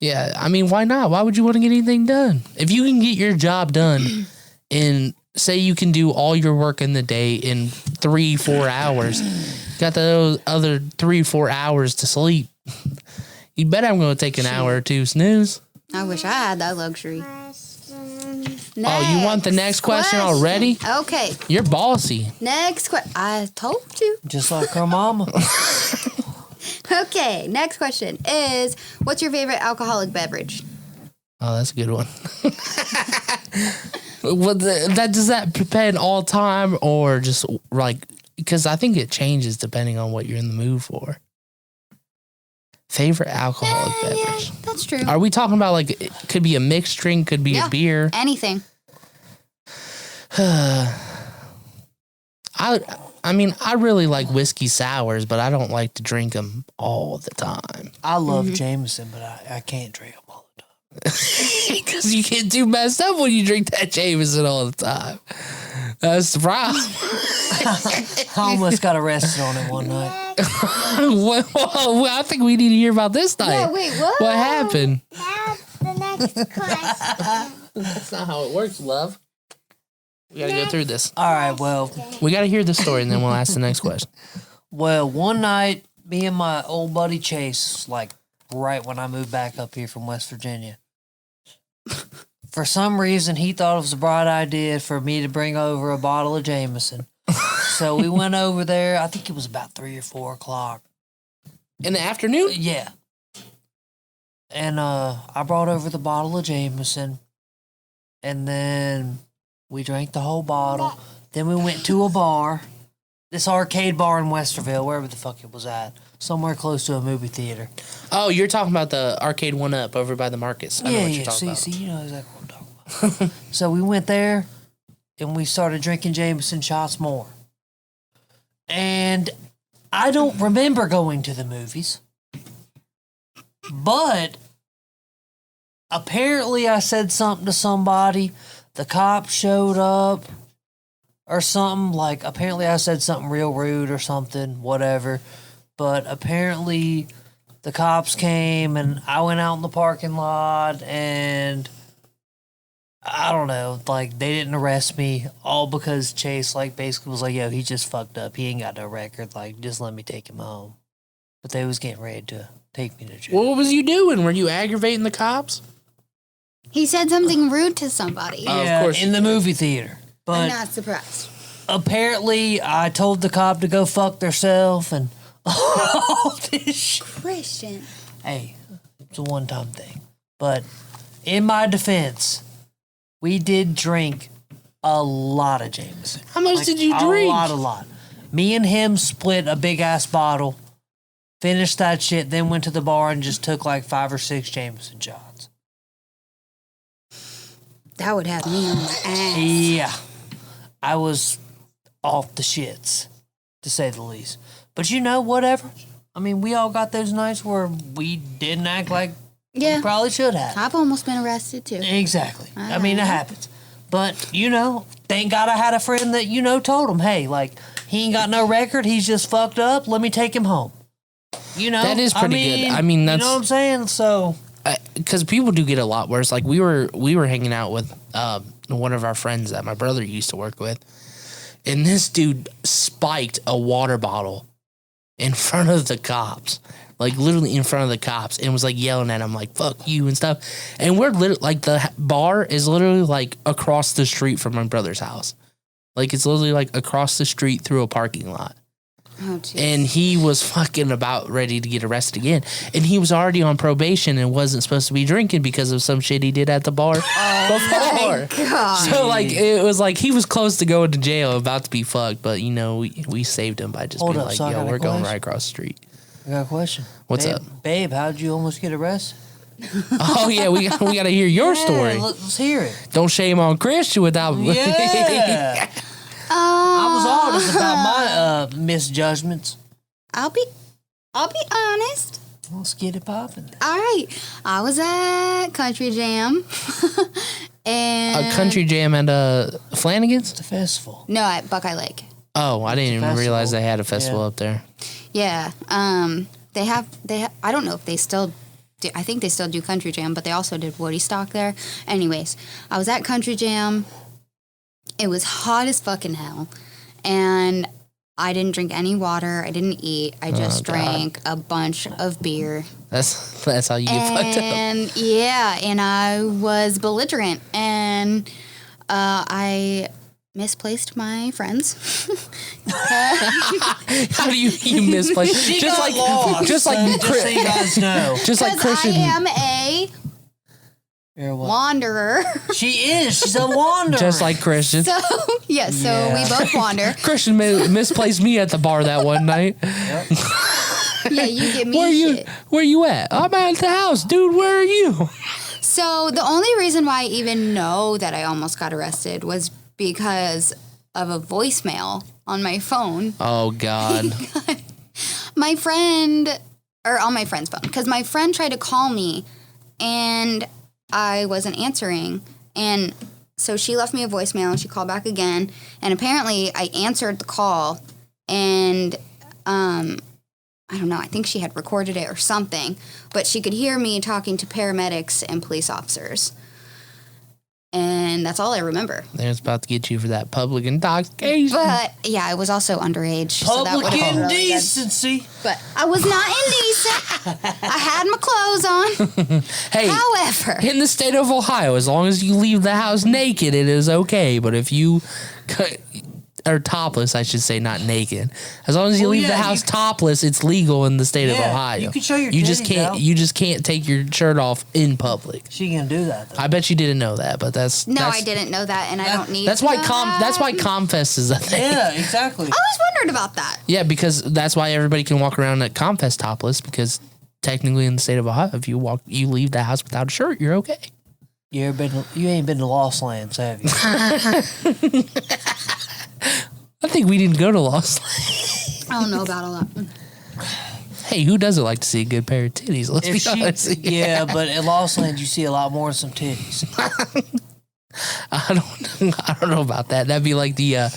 Yeah, I mean, why not? Why would you want to get anything done? If you can get your job done in, say you can do all your work in the day in 3-4 hours, got those other 3-4 hours to sleep. You bet I'm going to take an hour or two snooze. I wish I had that luxury. Question. Oh, you want the next question already? Okay. You're bossy. Next question. I told you. Just like her mama. Okay. Next question is, what's your favorite alcoholic beverage? Oh, that's a good one. Does that depend all time or just like, because I think it changes depending on what you're in the mood for. Favorite alcoholic beverage. Yeah, that's true. Are we talking about like it could be a mixed drink, could be Yeah. a beer? Anything. I I mean, I really like whiskey sours, but I don't like to drink them all the time. I love Jameson, but I can't drink them all the time. Because you get too messed up when you drink that Jameson all the time. That's the problem. I almost got arrested on it one night. Well, I think we need to hear about this night. Yeah, wait, what? What happened? That's the next question. That's not how it works, love. We gotta go through this. All right, well, We gotta hear the story, and then we'll ask the next question. one night, me and my old buddy Chase, like right when I moved back up here from West Virginia, for some reason he thought it was a bright idea for me to bring over a bottle of Jameson. So we went over there. I think it was about 3 or 4 o'clock. In the afternoon? Yeah. And I brought over the bottle of Jameson, and then we drank the whole bottle. Then we went to a bar, this arcade bar in Westerville, wherever the fuck it was at, somewhere close to a movie theater. Oh, you're talking about the arcade 1-Up over by the Marcus. I know what you're talking about. See, you know exactly what I'm talking about. So we went there, and we started drinking Jameson shots more. And I don't remember going to the movies, but apparently I said something to somebody. The cops showed up or something. Like, apparently I said something real rude or something, whatever. But apparently the cops came, and I went out in the parking lot, and I don't know, like, they didn't arrest me, all because Chase, like, basically was like, yo, he just fucked up. He ain't got no record. Like, just let me take him home. But they was getting ready to take me to jail. What was you doing? Were you aggravating the cops? He said something rude to somebody. Oh, of Yeah, course. in the movie theater. I'm But not surprised. apparently I told the cop to go fuck theirself and all this shit. Christian. Hey, it's a one-time thing. But in my defense, we did drink a lot of Jameson. How much did you drink? A lot. Me and him split a big-ass bottle, finished that shit, then went to the bar and just took like 5 or 6 Jameson shots. That would have me on my ass. Yeah. I was off the shits, to say the least. But you know, whatever. I mean, we all got those nights where we didn't act like Yeah. we probably should have. I've almost been arrested too. Exactly. I mean, it happens. But, you know, thank God I had a friend that, you know, told him, hey, like, he ain't got no record. He's just fucked up. Let me take him home. You know? That is pretty good. I mean, that's... You know what I'm saying? So... Because people do get a lot worse. Like, we were hanging out with one of our friends that my brother used to work with. And this dude spiked a water bottle in front of the cops. Like, literally in front of the cops. And was, like, yelling at him, like, fuck you and stuff. And we're literally, like, the bar is literally, like, across the street from my brother's house. Like, it's literally, like, across the street through a parking lot. Oh, jeez. And he was fucking about ready to get arrested again. And he was already on probation and wasn't supposed to be drinking because of some shit he did at the bar before. God. So, like, it was like he was close to going to jail, about to be fucked. But, you know, we saved him by just Hold being up, like, so I yo, got a we're going question. right across the street. I got a question. What's Babe, up? Babe, how'd you almost get arrested? Oh, yeah, we got to hear your story. Let's hear it. Don't shame on Christian without... Yeah. I was honest about my misjudgments. I'll be honest. Let's get it popping. All right. I was at Country Jam. and A country jam at Flanagan's? It's a festival. No, at Buckeye Lake. Oh, I didn't even festival. realize they had a festival Yeah. up there. Yeah. They have I don't know if they still do, I think they still do Country Jam, but they also did Woody Stock there. Anyways, I was at Country Jam. It was hot as fucking hell. And I didn't drink any water. I didn't eat. I just drank a bunch of beer. That's how you get fucked up. And yeah, and I was belligerent, and I misplaced my friends. How do you misplace? Just like Just so you guys know. just like Because I Christian. am a You're what? wanderer. She is. She's a wanderer. Just like Christian. So yeah, so Yeah. we both wander. Christian misplaced me at the bar that one night. Yeah, you give me shit. Where you at? I'm at the house, dude. Where are you? So the only reason why I even know that I almost got arrested was because of a voicemail on my phone. Oh, God. My friend, or on my friend's phone, because my friend tried to call me and I wasn't answering. And so she left me a voicemail and she called back again. And apparently I answered the call and, I don't know, I think she had recorded it or something, but she could hear me talking to paramedics and police officers. And that's all I remember. They was about to get you for that public intoxication. But, yeah, I was also underage. Public so that would've been really good. indecency. But I was not indecent. I had my clothes on. Hey, However, in the state of Ohio, as long as you leave the house naked, it is okay. But if you... Or topless, I should say, not naked. As long as you leave the house topless, it's legal in the state of Ohio. You can show your just titties can't. out. You just can't take your shirt off in public. She can do that, though. I bet you didn't know that, but that's I didn't know that, and I don't need. That's to why know that. That's why Comfest is a thing. Yeah, exactly. I always wondered about that. Yeah, because that's why everybody can walk around at Comfest topless, because technically in the state of Ohio, if you leave the house without a shirt, you're okay. You ain't been to Lost Lands, have you? I think we didn't go to Lost Lake. I don't know about all that. Hey, who doesn't like to see a good pair of titties? Let's be honest. Yeah, but at Lost Lands you see a lot more than some titties. I don't know about that. That'd be like the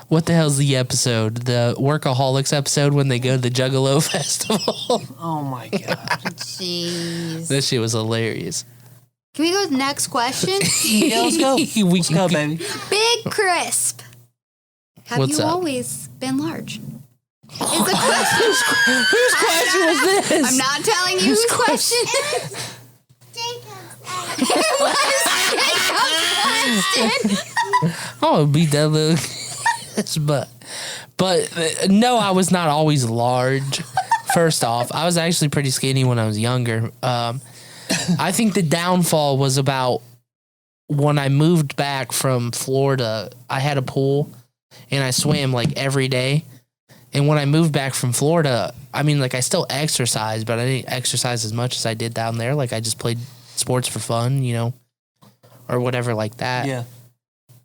what the hell's the episode? The Workaholics episode when they go to the Juggalo Festival. Oh my god. Jeez. That shit was hilarious. Can we go to the next question? Yeah, let's go. Let's go, baby. Big Crisp. Have What's you up? always been large? It's a question. Whose question was this? I'm not telling you whose question. It was Jacob's question. Oh, beat that little butt. But no, I was not always large. First off, I was actually pretty skinny when I was younger. I think the downfall was about when I moved back from Florida. I had a pool and I swam like every day. And when I moved back from Florida, I mean, like I still exercise, but I didn't exercise as much as I did down there. Like I just played sports for fun, you know, or whatever like that. Yeah.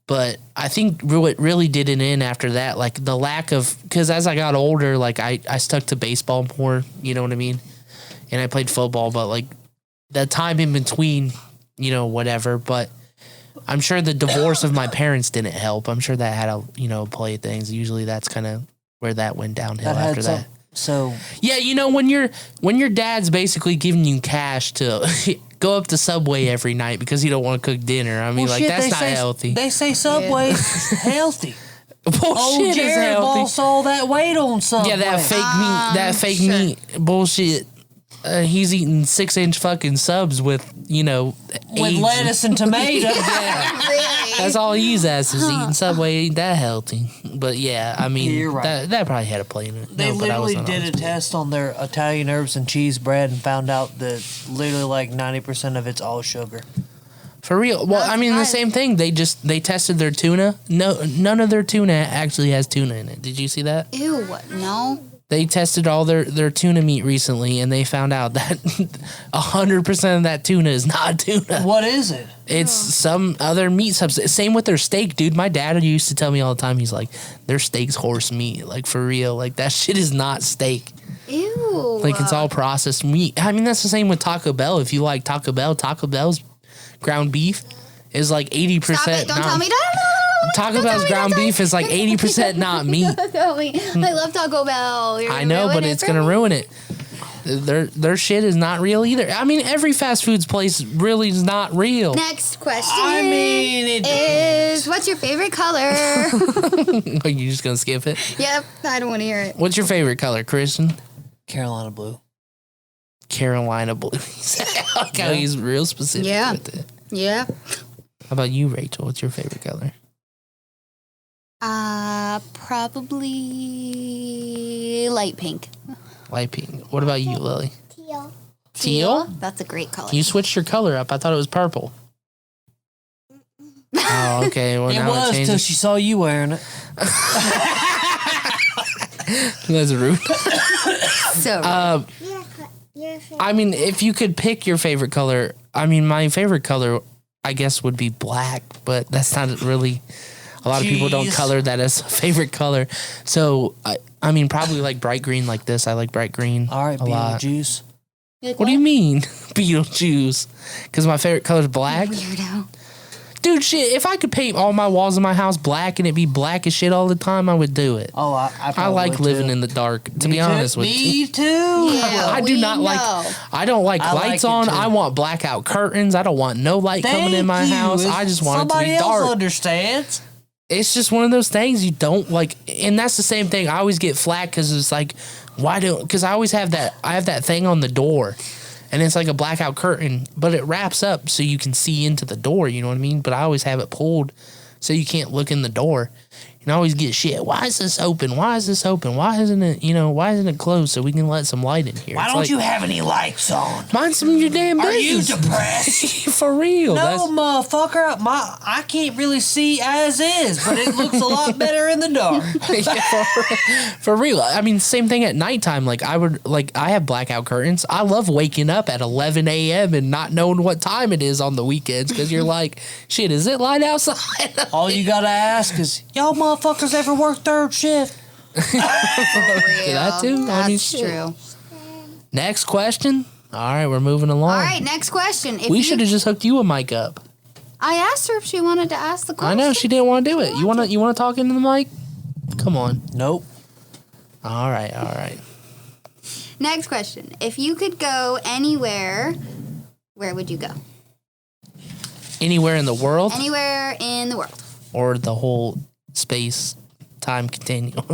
But I think what really did it in after that, like the lack of, because as I got older, like I stuck to baseball more, you know what I mean? And I played football, but like the time in between, you know, whatever. But I'm sure the divorce of my parents didn't help. I'm sure that had a, you know, play things. Usually that's kind of where that went downhill after that. So yeah, you know, when your dad's basically giving you cash to go up to Subway every night because you don't want to cook dinner. I mean, well, like shit, that's not healthy. They say Subway's healthy. Bullshit Oh, is Jared healthy. lost all that weight on Subway. Yeah, that fake meat bullshit. He's eating 6-inch fucking subs with, you know, with AIDS. lettuce and tomato. Really? That's all he's ass is eating Subway. Ain't that healthy? But yeah, I mean, Yeah, you're right. that probably had a play in it. They No, but I literally wasn't did a honest. test on their Italian herbs and cheese bread and found out that literally like 90% of it's all sugar. For real. Well, I mean, the same thing. They tested their tuna. No, none of their tuna actually has tuna in it. Did you see that? Ew, no. They tested all their tuna meat recently, and they found out that 100% of that tuna is not tuna. What is it? It's some other meat substance. Same with their steak, dude. My dad used to tell me all the time, he's like, their steak's horse meat. Like, for real. Like, that shit is not steak. Ew. Like, it's all processed meat. I mean, that's the same with Taco Bell. If you like Taco Bell's ground beef is like 80%. Stop it. Don't tell me. Taco Bell's ground beef is like 80% not meat. Don't tell me. I love Taco Bell. You're I know, but it's going to ruin it. Their shit is not real either. I mean, every fast foods place really is not real. Next question. I mean, it is what's your favorite color? Are you just going to skip it? Yep, I don't want to hear it. What's your favorite color, Christian? Carolina blue. Carolina blue. I like how he's real specific Yeah. with it. Yeah. How about you, Rachel? What's your favorite color? Probably light pink. Light pink. What about you, Lily? Teal. Teal? That's a great color. You switched your color up. I thought it was purple. Oh, okay. Well, It now was it till changes. she saw you wearing it. That's rude. So Your favorite. I mean, if you could pick your favorite color, I mean, my favorite color, I guess, would be black, but that's not really. A lot of people don't Jeez. color that as a favorite color. So, I mean, probably like bright green like this. I like bright green All right, a lot. Beetlejuice. What do you mean, Beetlejuice? Because my favorite color is black? Weirdo. Dude, shit, if I could paint all my walls in my house black and it be black as shit all the time, I would do it. Oh, I I probably like would living too. in the dark, to Me be too. honest with you. Me too. Yeah. I do we not like. know. I don't like I like lights it on. too. I want blackout curtains. I don't want no light coming in my Thank you. house. I just want it to Somebody be else dark. understands. It's just one of those things you don't like, and that's the same thing. I always get flack because it's like, because I always have that. I have that thing on the door, and it's like a blackout curtain, but it wraps up so you can see into the door. You know what I mean? But I always have it pulled so you can't look in the door. And I always get shit. Why is this open? Why is this open? Why isn't it, why isn't it closed so we can let some light in here? Why It's don't like, you have any lights on? mind some of your damn Are you business? depressed? For real. No, motherfucker. I can't really see as is, but it looks a lot better in the dark. For real. I mean, same thing at nighttime. Like I have blackout curtains. I love waking up at 11 a.m. and not knowing what time it is on the weekends because you're like, shit, is it light outside? All you gotta ask is, y'all motherfuckers ever work third shift? For real. that too? I mean, That's shit. true. Next question. All right, we're moving along. All right, next question. If We you- should have just hooked you a mic up. I asked her if she wanted to ask the I question. know she didn't want to do it. You want to talk into the mic? Come on. Nope. All right. Next question. If you could go anywhere, where would you go? Anywhere in the world Anywhere in the world. or the whole space time continuum?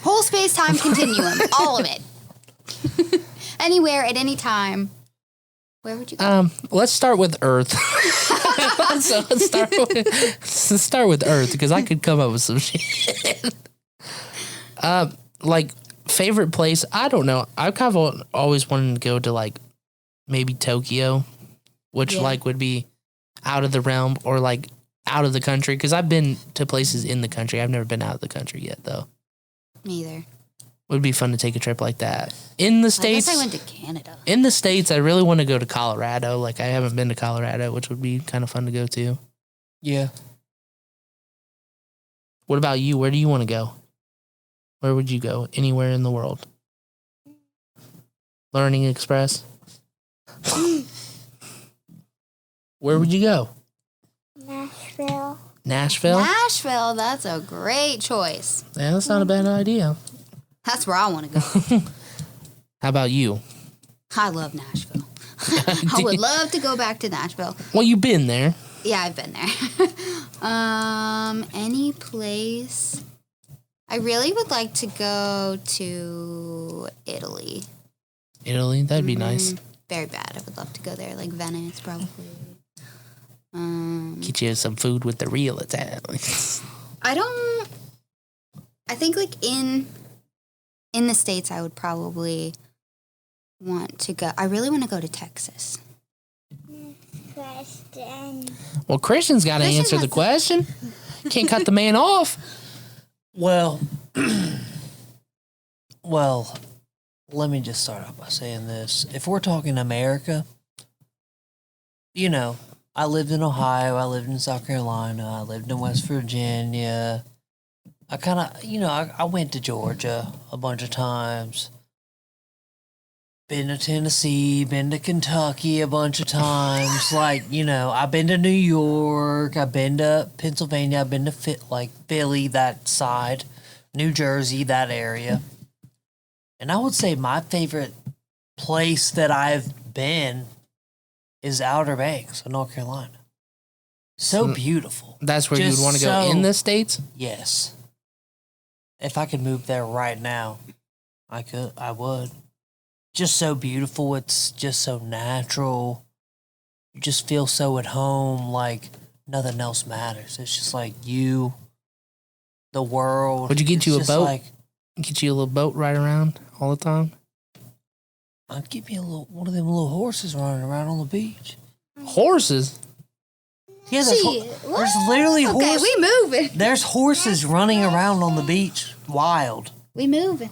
Whole space-time continuum. All of it. Anywhere at any time. Where would you go? Let's start with Earth. let's start with Earth because I could come up with some shit. Like favorite place, I don't know. I kind of always wanted to go to like maybe Tokyo, which Yeah. like would be out of the realm or like out of the country because I've been to places in the country. I've never been out of the country yet though. Me either. Would be fun to take a trip like that. In the I States, guess I went to Canada. in the States, I really want to go to Colorado. Like I haven't been to Colorado, which would be kind of fun to go to. Yeah. What about you? Where do you want to go? Where would you go? Anywhere in the world? Learning Express? Where would you go? Nashville. Nashville? Nashville, that's a great choice. Yeah, that's not a bad idea. That's where I want to go. How about you? I love Nashville. I would love to go back to Nashville. Well, you've been there. Yeah, I've been there. Any place. I really would like to go to Italy. Italy? That'd be nice. Very bad. I would love to go there, like Venice, probably. Get you some food with the real Italians. I think like in the States, I would probably want to go. I really want to go to Texas. Question. Well, Christian's got to Christian answer the has to- question. Can't cut the man off. Well, let me just start off by saying this. If we're talking America, I lived in Ohio, I lived in South Carolina, I lived in West Virginia. I kind of, I went to Georgia a bunch of times. Been to Tennessee, been to Kentucky a bunch of times. I've been to New York, I've been to Pennsylvania, I've been to Philly, that side, New Jersey, that area. And I would say my favorite place that I've been is Outer Banks of North Carolina. So beautiful. That's where you would Just want to go in so- the States? Yes. If I could move there right now, I would. Just so beautiful. It's just so natural. You just feel so at home, like nothing else matters. It's just like you, the world. Would you get It's you a just boat? Like, Get you a little boat ride around all the time? I'd give me one of them little horses running around on the beach. Horses? Yeah, Shit, there's literally Okay, horses. we moving. There's horses running around on the beach. Wild. We moving.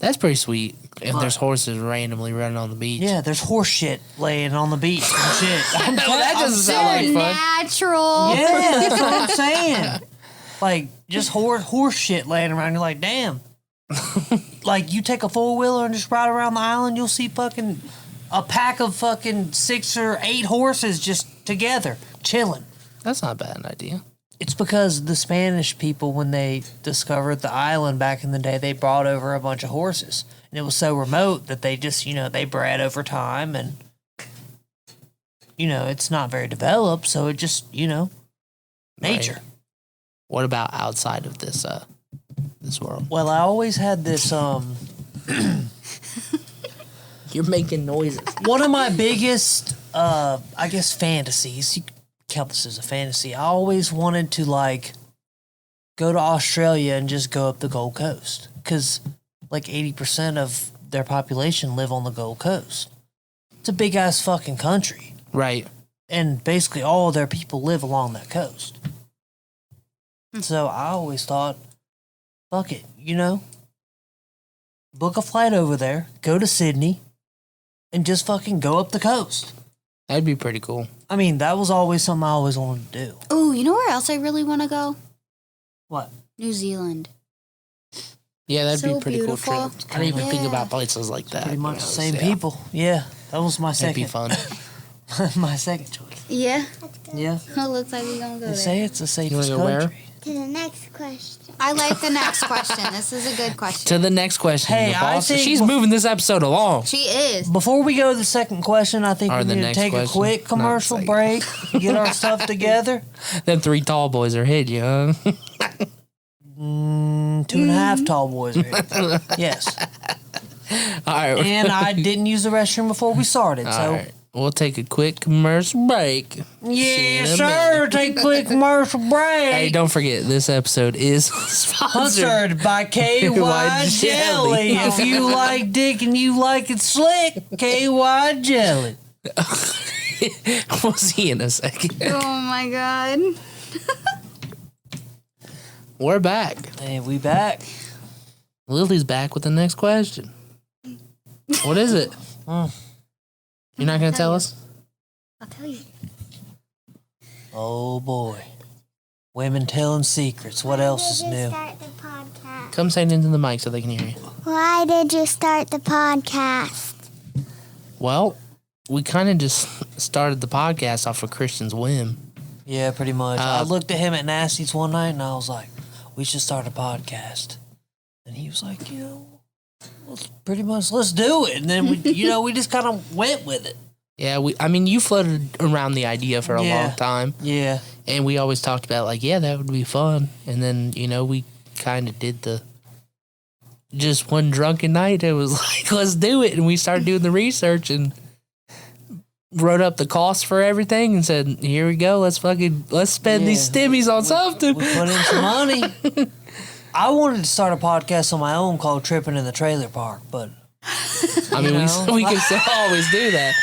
That's pretty sweet. If there's horses randomly running on the beach. Yeah, there's horse shit laying on the beach and shit. That doesn't sound like fun. Natural. Yeah, that's what I'm saying. Like, just horse shit laying around. You're like, damn. Like, you take a four-wheeler and just ride around the island, you'll see fucking a pack of fucking 6 or 8 horses just together, chilling. That's not a bad idea. It's because the Spanish people, when they discovered the island back in the day, they brought over a bunch of horses. And it was so remote that they just, they bred over time. And, it's not very developed. So it just, nature. Right. What about outside of this world? Well, I always had this, You're making noises. one of my biggest, I guess, fantasies, you could count this as a fantasy, I always wanted to, go to Australia and just go up the Gold Coast. Because, 80% of their population live on the Gold Coast. It's a big-ass fucking country. Right. And basically all of their people live along that coast. So I always thought, fuck it, book a flight over there, go to Sydney, and just fucking go up the coast. That'd be pretty cool. I mean, that was always something I always wanted to do. Oh, you know where else I really want to go? What? New Zealand. Yeah, that'd be So a pretty beautiful. cool trip. I didn't even think Yeah. about places like that. Pretty much the Yeah, same people. Yeah, that was my That'd be second. fun. My second choice. Yeah. Yeah. It looks like we're going to go They there. say it's the safest go where? country. To the next question. I like the next question. This is a good question. To the next question. Hey, the I boss. think She's bef- moving this episode along. She is. Before we go to the second question, I think Or we the need to next take a question. quick commercial Not break, get our stuff together. Them 3 tall boys are hitting you, huh? 2.5 tall boys are here. Yes. All right. And I didn't use the restroom before we started, All so. right. We'll take a quick commercial break. See you Yes, in a sir. minute. Take a quick commercial break. Hey, don't forget, this episode is sponsored. Sponsored by KY KY Jelly. Jelly. If you like dick and you like it slick, KY Jelly. We'll see you in a second. Oh my God. We're back. Hey, we back. Lily's back with the next question. What is it? You're not going to tell us? I'll tell you. Oh boy. Women telling secrets. What else is Why did you new? start the podcast? Come say it into the mic so they can hear you. Why did you start the podcast? Well, we kind of just started the podcast off of Christian's whim. Yeah, pretty much. I looked at him at Nasty's one night and I was like, we should start a podcast. And he was like, pretty much, let's do it. And then we, we just kind of went with it. Yeah, you floated around the idea for a Yeah. long time. Yeah. And we always talked about, that would be fun. And then, we kind of did just one drunken night. It was like, let's do it. And we started doing the research and wrote up the cost for everything and said, here we go. Let's spend these stimmies on something. We put in some money. I wanted to start a podcast on my own called Tripping in the Trailer Park, but we can still always do that.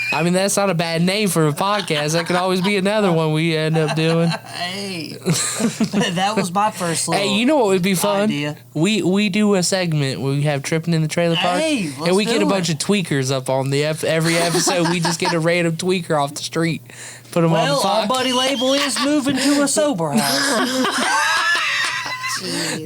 That's not a bad name for a podcast. That could always be another one we end up doing. hey, that was my first little Hey, you know what would be fun? idea. We do a segment where we have Tripping in the Trailer Park, Hey, let's and we get a do bunch it. of tweakers up on every episode. We just get a random tweaker off the street, put them on the Well, our podcast. buddy Label is moving to a sober house.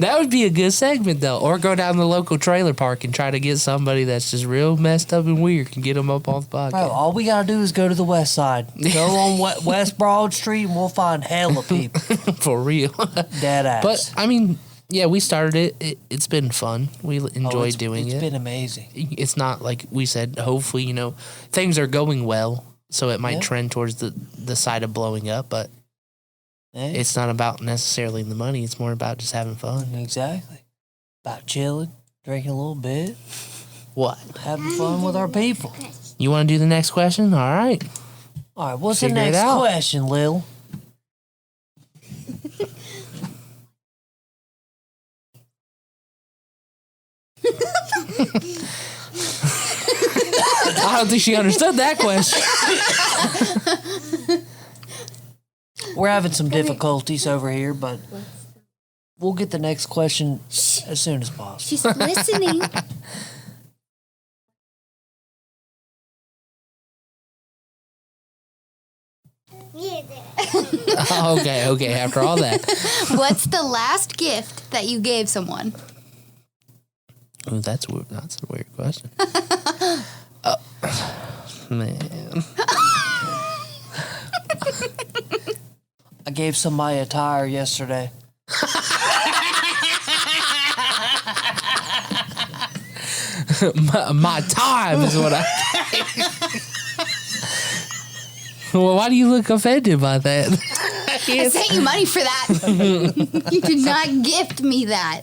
That would be a good segment, though. Or go down to the local trailer park and try to get somebody that's just real messed up and weird and get them up on the podcast. Bro, all we gotta do is go to the west side. Go on West Broad Street and we'll find hella people. For real. Dead ass. But, we started it. It's been fun. We enjoy doing it. It's been amazing. It's not like we said, hopefully, things are going well, so it might trend towards the side of blowing up, but Hey, it's not about necessarily the money. It's more about just having fun. exactly. About chilling, drinking a little bit, What? having fun with our people. You want to do the next question? All right. All right, what's Figure the it next out. question, Lil? I don't think she understood that question. We're having some difficulties over here, but We'll get the next question as soon as possible. She's listening. You did. Okay. After all that, What's the last gift that you gave someone? ooh, that's a weird question. Man, I gave somebody a tire yesterday. my time is what I. Well, why do you look offended by that? I sent you money for that. You did not gift me that.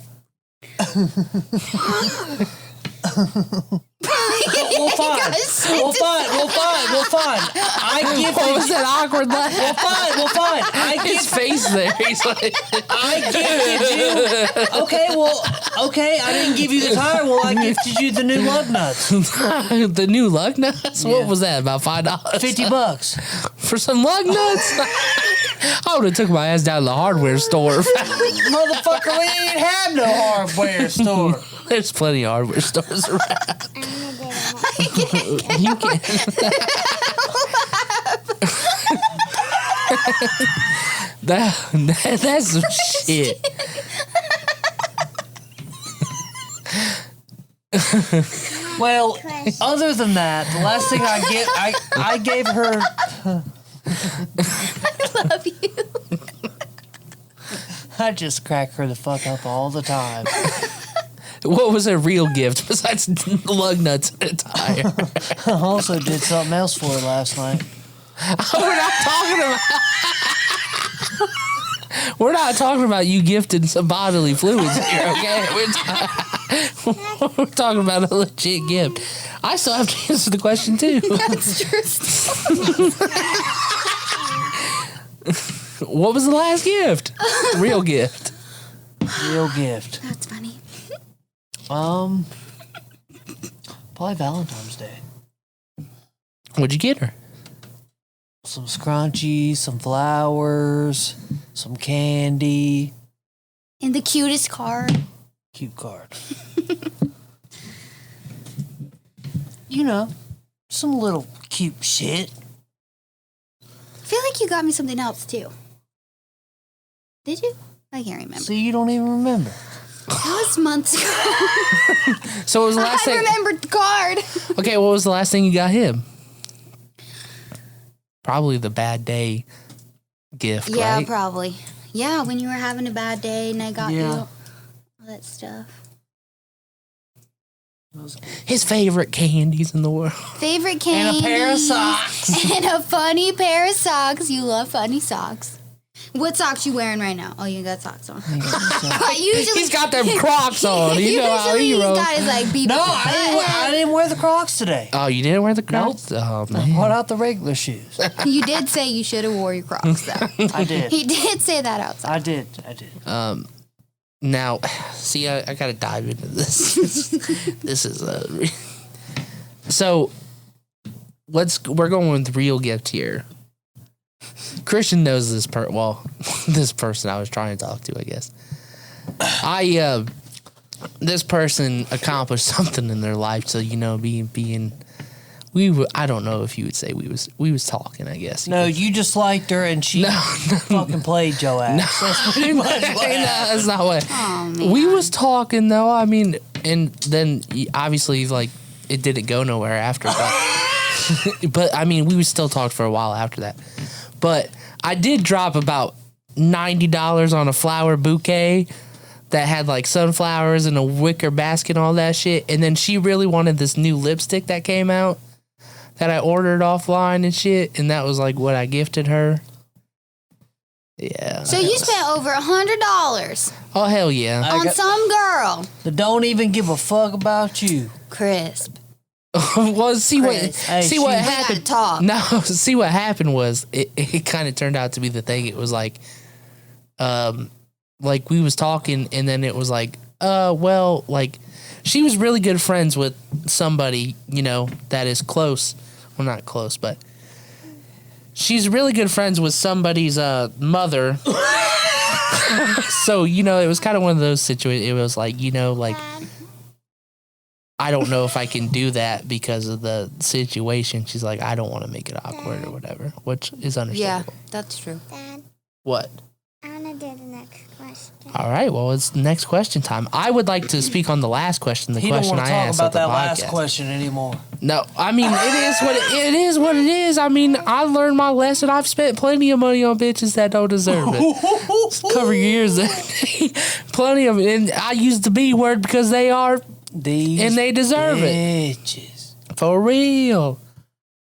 We'll find. I What gifted was that awkward laugh? We'll find. His face there. He's like, I gifted you. Okay, I didn't give you the tire. Well, I gifted you the new lug nuts. the new lug nuts? Yeah. What was that? About $5? $50 For some lug nuts? I would have took my ass down to the hardware store. Motherfucker, we didn't have no hardware store. There's plenty of hardware stores around. You can. That's some shit. Well, other than that, the last thing I gave her. I love you. I just crack her the fuck up all the time. What was a real gift besides lug nuts and a tire? I also did something else for her last night. We're not talking about you gifting some bodily fluids here, okay? We're talking about a legit gift. I still have to answer the question too. That's true. What was the last gift? Real gift. Real gift. That's funny. Probably Valentine's Day. What'd you get her? Some scrunchies, some flowers, some candy. And the cutest card. Cute card. You know, some little cute shit. I feel like you got me something else too. Did you? I can't remember. See, you don't even remember. That was months ago. So what was the last I thing? remembered the card. Okay, what was the last thing you got him? Probably the bad day gift, Yeah, right? probably. Yeah, when you were having a bad day and I got you all that stuff. His favorite candies in the world. Favorite candy. And a pair of socks. And a funny pair of socks. You love funny socks. What socks you wearing right now? Oh, you got socks on. Usually, He's got them Crocs on. You know how usually he he's rolls. got his like BB. No, I didn't wear the Crocs today. Oh, you didn't wear the Crocs? Oh, I man. brought out the regular shoes. You did say you should have wore your Crocs though. I did. He did say that outside. I did. Now, see, I got to dive into this. This is so. We're going with real gift here. Christian knows this this person I was trying to talk to, I guess. This person accomplished something in their life, so I don't know if you would say we was talking, I guess. No, you just liked her and she fucking played your ass. That's pretty much what happened. That's not what. Oh, man. We was talking though. I mean, and then obviously like it didn't go nowhere after that. But I mean, we still talked for a while after that. But I did drop about $90 on a flower bouquet that had like sunflowers and a wicker basket and all that shit. And then she really wanted this new lipstick that came out that I ordered offline and shit. And that was like what I gifted her. Yeah. So you spent over $100 Oh, hell yeah. on some girl. That don't even give a fuck about you. Crisp. Well, see what Chris. Hey, see what she- We gotta happened. talk. No, see what happened was it kind of turned out to be the thing. It was like we was talking and then it was like, well, like she was really good friends with somebody, that is close. Well, not close, but she's really good friends with somebody's mother. So, it was kind of one of those situations. It was like, Dad. I don't know if I can do that because of the situation. She's like, I don't want to make it awkward or whatever, which is Yeah, understandable. that's true. Dad, What? I want to do the next question. All right. Well, it's next question time. I would like to speak on the last question. The He don't question want to I talk asked about at the that last podcast. question anymore. No, I mean it is what it is. I mean, I learned my lesson. I've spent plenty of money on bitches that don't deserve it. Cover your ears there. Plenty of it, and I use the B word because they are These and they deserve bitches. it for real.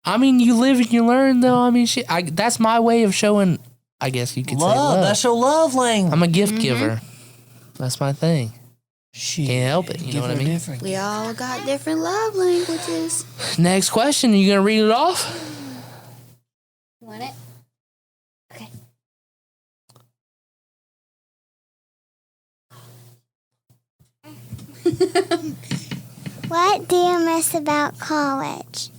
I mean, you live and you learn, though. I mean, shit. That's my way of showing. I guess you could say love. That's your love language. I'm a gift giver. That's my thing. Shit. Can't help it. You know what I mean? Different. We all got different love languages. Next question. You gonna read it off? Want it? Okay. What do you miss about college?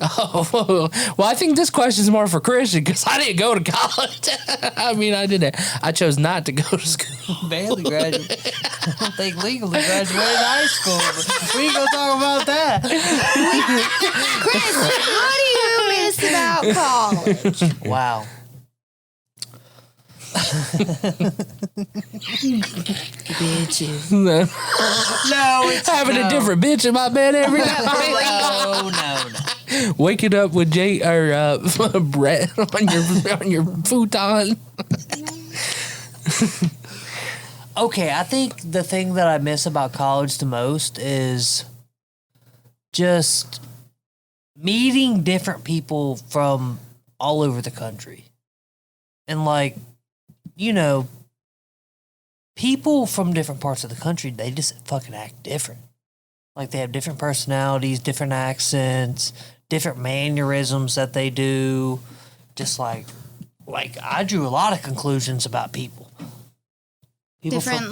Oh, well, I think this question is more for Christian because I didn't go to college. I mean, I didn't. I chose not to go to school. Barely graduated. I don't think legally graduated high school, but we ain't gonna talk about that. Chris, what do you miss about college? Wow. Bitches. No, it's Having a different bitch in my bed every night. No. Waking up with Jay or Brett on your futon. Okay, I think the thing that I miss about college the most is just meeting different people from all over the country. And people from different parts of the country, they just fucking act different. Like they have different personalities, different accents, different mannerisms that they do. Just like I drew a lot of conclusions about people. Different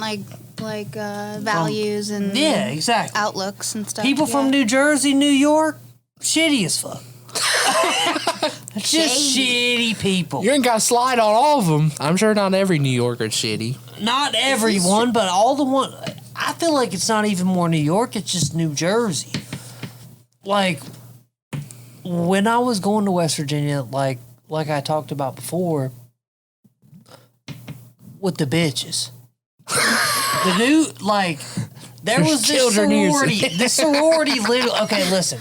values and Yeah, exactly. outlooks and stuff. People from New Jersey, New York, shitty as fuck. Just shitty people. You ain't got to slide on all of them. I'm sure not every New Yorker's shitty. Not everyone, but all the one. I feel like it's not even more New York. It's just New Jersey. Like when I was going to West Virginia, like I talked about before, with the bitches. The new there was this children here. sorority. This sorority literally. Okay, listen.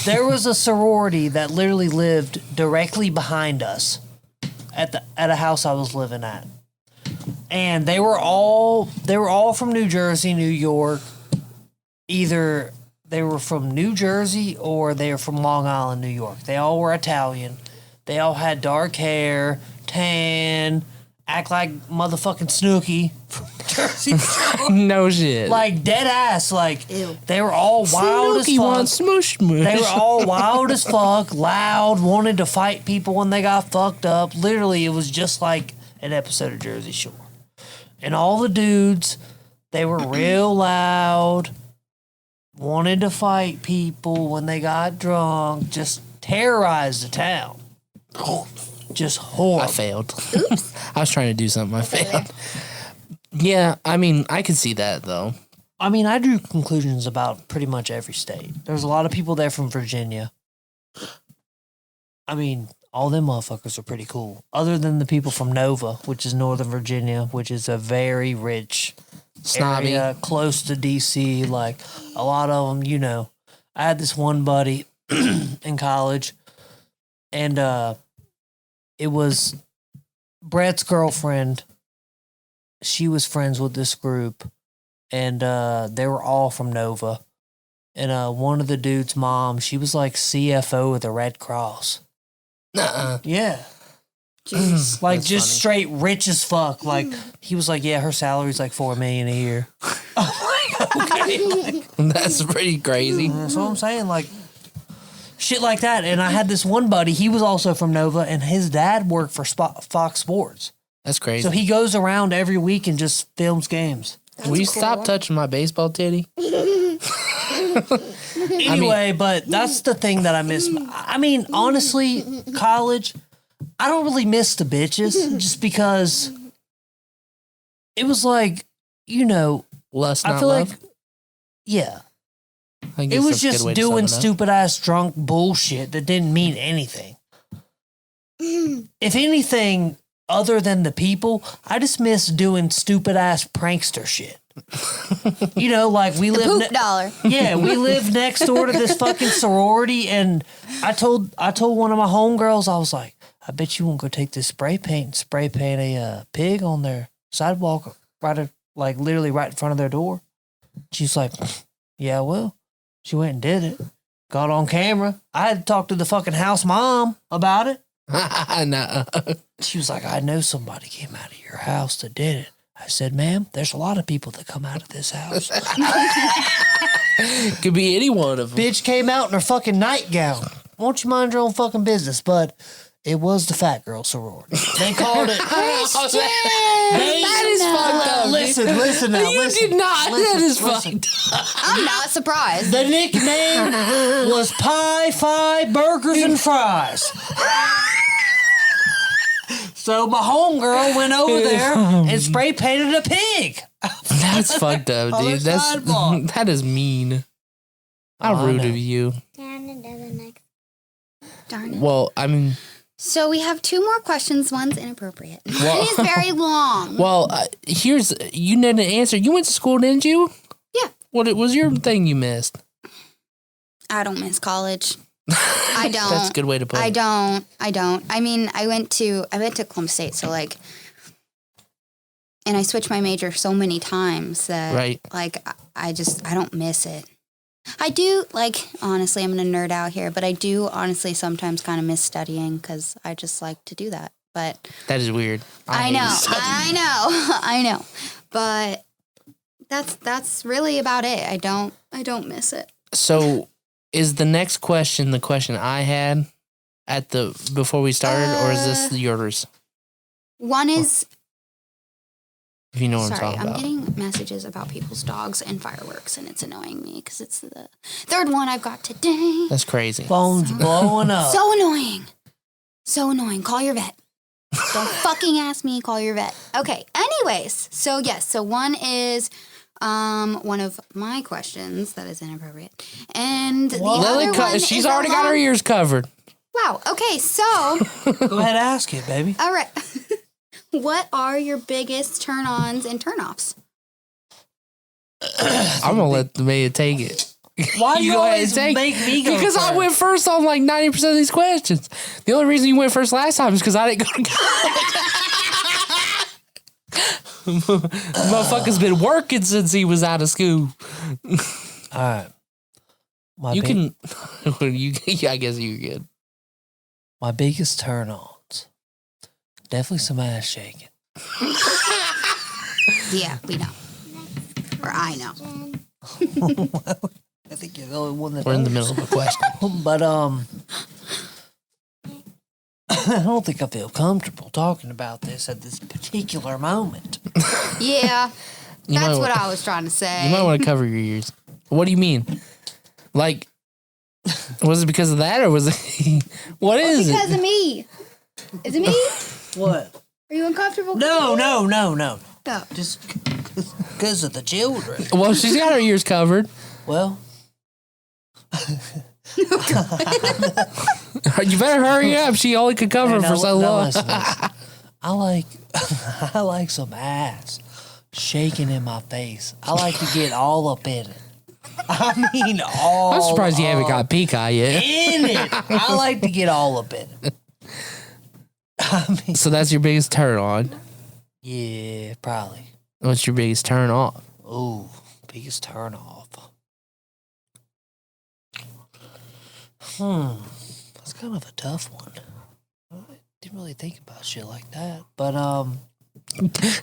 There was a sorority that literally lived directly behind us at a house I was living at, and they were all from New Jersey, New York. Either they were from New Jersey or they were from Long Island, New York. They all were Italian. They all had dark hair, tan, act like motherfucking Snooki from Jersey Shore. No shit. Like dead ass. Like Ew. they were all wild as Snooki fuck. wants smush smush. They were all wild as fuck, loud, wanted to fight people when they got fucked up. Literally, it was just like an episode of Jersey Shore. And all the dudes, they were real loud, wanted to fight people when they got drunk, just terrorized the town. Just horrible. I failed. I was trying to do something. I failed. Yeah, I mean, I could see that though. I mean, I drew conclusions about pretty much every state. There's a lot of people there from Virginia. I mean, all them motherfuckers are pretty cool. Other than the people from Nova, which is Northern Virginia, which is a very rich Snobby. area close to D.C. Like, a lot of them, I had this one buddy in college, and it was Brett's girlfriend. She was friends with this group, and they were all from Nova. And one of the dude's mom, she was like CFO of the Red Cross. Nuh-uh. Yeah. Jeez. Like That's just funny. straight rich as fuck. Like he was like, yeah, her salary's like $4 million a year. Okay. That's pretty crazy. That's what I'm saying. Like shit like that. And I had this one buddy, he was also from Nova, and his dad worked for Fox Sports. That's crazy. So he goes around every week and just films games. Will you stop touching my baseball titty? Anyway, but that's the thing that I miss. I mean, honestly, college, I don't really miss the bitches just because it was like, Lust, I not feel love. like, yeah. I It guess was that's a good just way to sum doing it up. stupid ass drunk bullshit that didn't mean anything. If anything, other than the people, I just miss doing stupid ass prankster shit. Like we The live. poop dollar. Yeah, we live next door to this fucking sorority, and I told one of my homegirls, I was like, I bet you won't go take this spray paint and spray paint a pig on their sidewalk, literally right in front of their door. She's like, yeah, I will. She went and did it. Got on camera. I had to talk to the fucking house mom about it. No. She was like, I know somebody came out of your house that did it. I said, ma'am, there's a lot of people that come out of this house. Could be any one of them. Bitch came out in her fucking nightgown. Won't you mind your own fucking business? But it was the fat girl sorority. They called it. That is fucked up. Listen now. You listen, did not. That is listen. fucked up. I'm not surprised. The nickname was Pie Fi Burgers and Fries. So my homegirl went over there and spray painted a pig. That's fucked up, On the dude. sidewalk. That is mean. How I rude know. of you. Diana doesn't like. Darn it. Well, I mean, So we have 2 more questions. One's inappropriate. One is very long. you didn't answer. You went to school, didn't you? Yeah. What was your thing you missed? I don't miss college. I don't. That's a good way to put it. I don't. I mean, I went to Columbus State, so and I switched my major so many times that Right. I don't miss it. I do, honestly, I'm going to nerd out here, but I do honestly sometimes kind of miss studying because I just like to do that. But That is weird. I know. But that's really about it. I don't miss it. So, is the next question the question I had before we started, or is this yours? One is, If you know what sorry, I'm talking I'm about. getting messages about people's dogs and fireworks, and it's annoying me because it's the 3rd one I've got today. That's crazy. Phone's blowing up. So annoying. So annoying. Call your vet. Don't fucking ask me. Call your vet. Okay. Anyways. So yes. So one is one of my questions that is inappropriate. And the other one she's is already got her ears covered. Wow. Okay. So, Go ahead, ask it, baby. all right. What are your biggest turn-ons and turn-offs? I'm gonna let the man take it. Why do you go ahead always and make me go Because I first? went first on 90% of these questions. The only reason you went first last time is because I didn't go to college. Motherfucker's been working since he was out of school. All right. I guess you're good. My biggest turn-ons. Definitely some ass shaking. Yeah, we know. Or I know. I think you're the only one that We're in the knows. middle of a question. But I don't think I feel comfortable talking about this at this particular moment. Yeah. You That's might what wa- I was trying to say. You might want to cover your ears. What do you mean? Was it because of that, or was it? What is Because it? of me. Is it me? What? Are you uncomfortable? No. No. Just because of the children. Well, she's got her ears covered. Well, You better hurry up. She only could cover for so long. listen. I like some ass shaking in my face. I like to get all up in it. I mean, all I'm surprised you haven't got pink eye yet. in it. I like to get all up in it. So that's your biggest turn on. Yeah, probably. What's your biggest turn off? Ooh, biggest turn off. That's kind of a tough one. I didn't really think about shit like that. But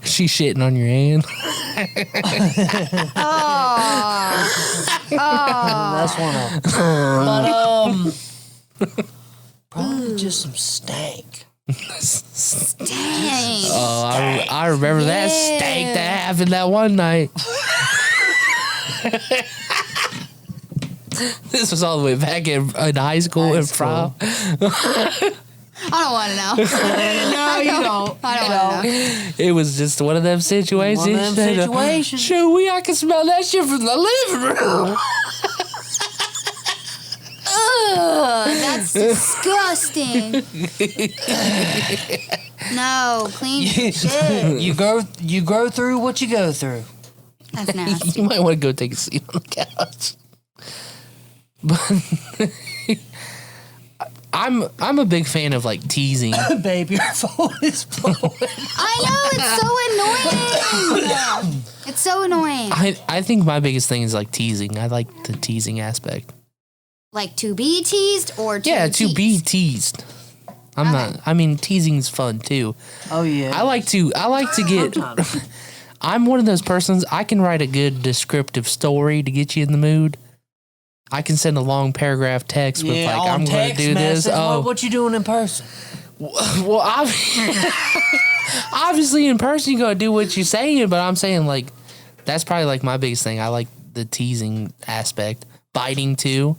She's shitting on your hand. that's one of them. But probably just some stank. Dang. Oh, I remember that stank that happened that one night. This was all the way back in high school in prom. I don't want to know. No, you don't. I don't want to know. It was just one of them situations. One of them situations. Chewy, I can smell that shit from the living room. Ugh, that's disgusting. No, clean shit. You grow through what you go through. That's nasty. You might want to go take a seat on the couch. But I'm a big fan of like teasing. Baby, your phone is blowing. I know, it's so annoying. It's so annoying. I think my biggest thing is like teasing. I like the teasing aspect. Like to be teased or to Yeah, tease? to be teased. I mean, teasing's fun too. Oh yeah. I like to get. I'm one of those persons. I can write a good descriptive story to get you in the mood. I can send a long paragraph text with like, I'm going to do this. Oh, what you doing in person? well, obviously in person you're going to do what you're saying, but I'm saying like that's probably like my biggest thing. I like the teasing aspect, biting too.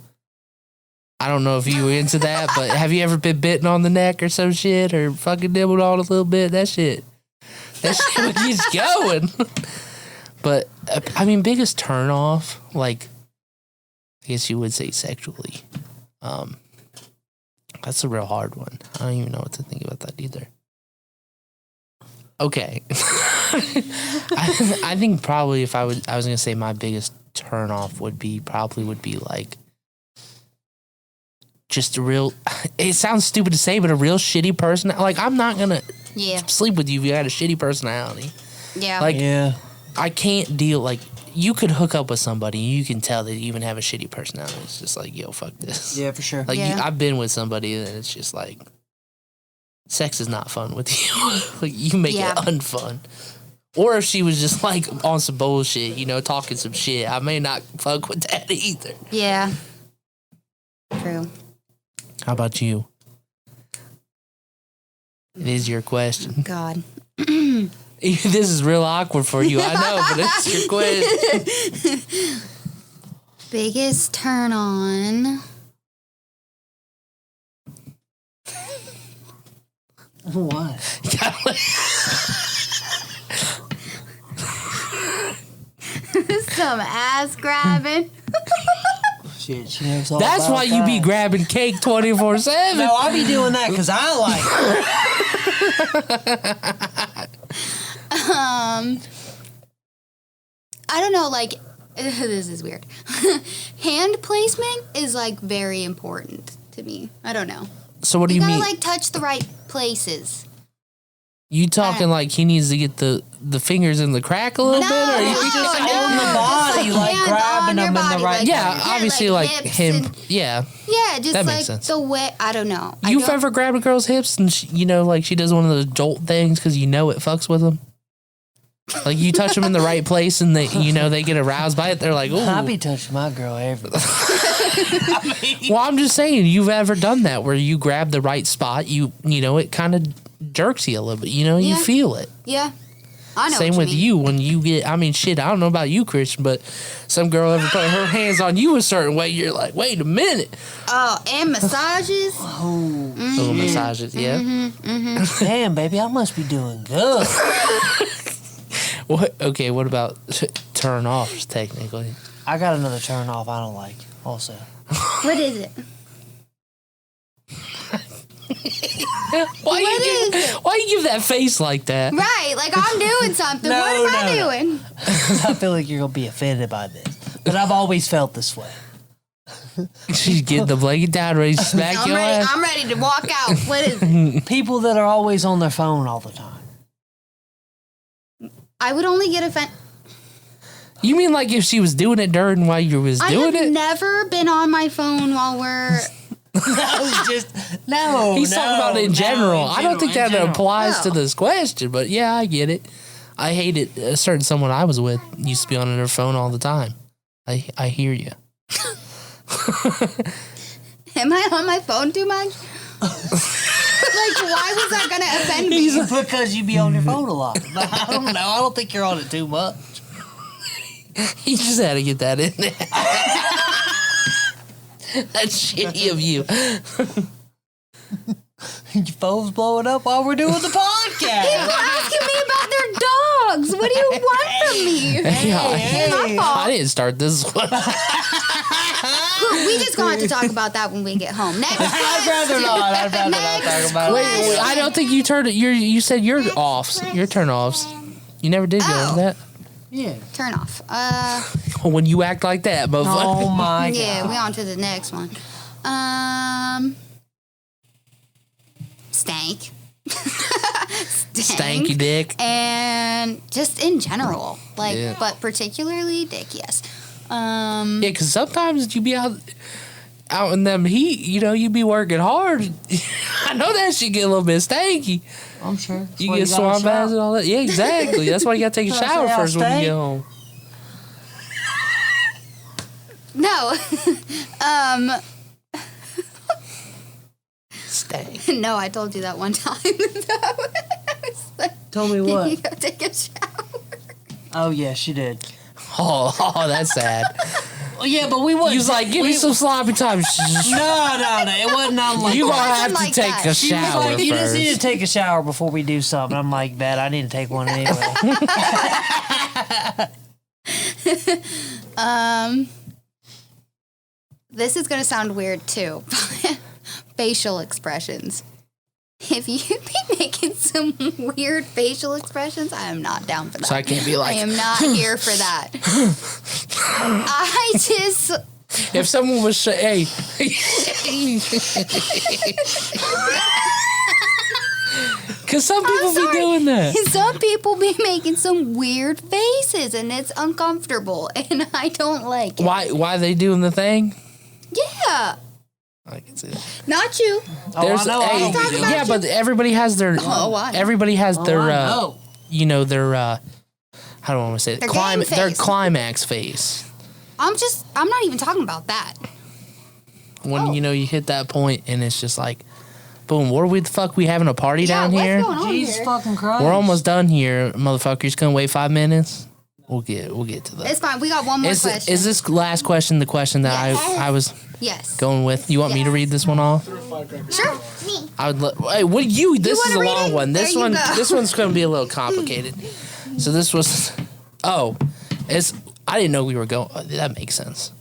I don't know if you were into that, but have you ever been bitten on the neck or some shit or fucking nibbled on a little bit? That shit keeps going. But I mean, biggest turn off, like, I guess you would say sexually. That's a real hard one. I don't even know what to think about that either. Okay. I think probably if I was gonna say my biggest turn off would be like just a real, it sounds stupid to say, but a real shitty person. Like, I'm not gonna sleep with you if you had a shitty personality. Yeah. Like, Yeah. I can't deal, like, you could hook up with somebody, you can tell they even have a shitty personality. It's just like, yo, fuck this. Yeah, for sure. Like, Yeah. I've been with somebody and it's just like, sex is not fun with you. Like, you make it unfun. Or if she was just like on some bullshit, you know, talking some shit, I may not fuck with that either. Yeah. True. How about you? It is your question. God. This is real awkward for you, I know, but it's your question. Biggest turn on. What? Some ass grabbing. Shit, she knows all That's about why you be that. grabbing cake 24/7. No, I be doing that because I like it. I don't know, like, this is weird. Hand placement is, like, very important to me. I don't know. So what do you gotta, mean? like, touch the right places. You talking like he needs to get the fingers in the crack a little bit? Or you just on the body, like, hands grabbing on your them in the body, right- like, yeah, obviously like hips him. and- Yeah. Yeah, just That makes like sense. the way, I don't know. You've ever grabbed a girl's hips and she, you know, like she does one of those jolt things because you know it fucks with them? Like you touch them in the right place and they, you know, they get aroused by it. They're like, I ooh. be touching my girl everything. Well, I'm just saying, you've ever done that where you grab the right spot, you know, it kind of jerks you a little bit, you know, you Yeah. feel it. Yeah. I know Same what with mean. you when you get, I mean, shit, I don't know about you, Christian, but some girl ever put her hands on you a certain way, you're like, wait a minute. Oh, and massages. Little massages, yeah. Damn, baby, I must be doing good. What? Okay, what about turn offs, technically? I got another turn off I don't like also. What is it? Why you give that face like that? Right, like I'm doing something. No, what am I no, no. doing? I feel like you're going to be offended by this. But I've always felt this way. She's getting the blanket down, ready to smack your ass. I'm ready to walk out. What is it? People that are always on their phone all the time. I would only get offended. You mean like if she was doing it during while you was I doing have it? never been on my phone while we're. No, He's talking about it in general. I don't think that applies to No. this question, but yeah, I get it. I hate it. A certain someone I was with used to be on her phone all the time. I hear you. Am I on my phone too much? Like, why was that going to offend me? Because you be on your phone a lot. I don't know. I don't think you're on it too much. He just had to get that in there. That's shitty of you. Your phone's blowing up while we're doing the podcast. People asking me about their dogs. What do you want from me? Yeah. It's my fault. I didn't start this one. We just going to talk about that when we get home. Next question. I'd rather not talk about it. Wait, I don't think you turned it. You said your offs, your turn offs. You never did go with that. Yeah. Turn off. When you act like that, motherfucker. Oh my god. Yeah, we on to the next one. Stank. Stanky dick. And just in general, like, Yeah. but particularly dick, yes. Yeah, because sometimes you be out in them heat, you be working hard. I know that shit get a little bit stanky. I'm sure. You get swamp baths and all that. Yeah, exactly. That's why you got to take a shower first when you get home. No. Stank. No, I told you that one time. Tell me what? You gotta take a shower. Oh yeah, she did. Oh, that's sad. Oh yeah, but we wouldn't. He was like, give me some sloppy time. No. It wasn't nothing like You that. gonna have to like take that. a She was shower like, you just need to first. take a shower before we do something. I'm like, bet I need to take one anyway. This is gonna sound weird too. Facial expressions. If you be making some weird facial expressions, I am not down for that. So I can't be I like, am not here for that. I just if someone was hey. Because some people be doing that. some people be making some weird faces and it's uncomfortable and I don't like it. Why they doing the thing? Yeah. I can see that. Not you. I know. I don't Talk do about yeah, you. but everybody has their. Oh, I know. Everybody has their. I know. Their. How do I want to say it? Their game Their face. climax face. I'm not even talking about that. When you hit that point and it's just like, boom. What the fuck? We having a party Yeah, down what's here? going on Jesus here? fucking Christ. We're almost done here, motherfuckers. Gonna wait 5 minutes. We'll get to that. It's fine. We got one more question. Is this last question the question that Yes. I was Yes. going with? You want me to read this one off? Sure. I would. Hey, what you? This is wanna a read long it? one. This There you one. go. This one's going to be a little complicated. So this was. Oh, I didn't know we were going. That makes sense.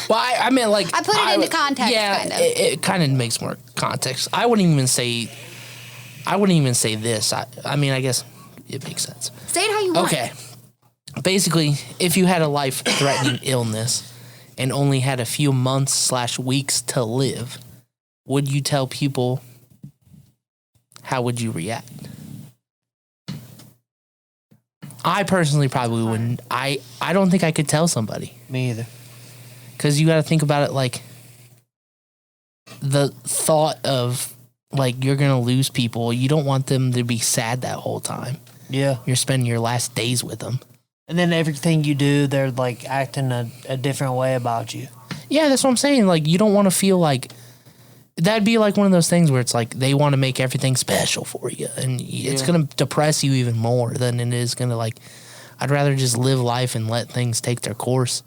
Well, I meant like I put it into context, Yeah, kind of. it kind of makes more context. I wouldn't even say this. I mean, I guess it makes sense. Say it how you want. Okay. Basically, if you had a life-threatening illness and only had a few months/weeks to live, would you tell people? How would you react? I personally probably wouldn't. I don't think I could tell somebody. Me either. Because you got to think about it like the thought of like you're going to lose people. You don't want them to be sad that whole time. Yeah. You're spending your last days with them. And then everything you do, they're like acting a different way about you. Yeah, that's what I'm saying. Like, you don't want to feel like that'd be like one of those things where it's like they want to make everything special for you, and it's going to depress you even more than it is going to like. I'd rather just live life and let things take their course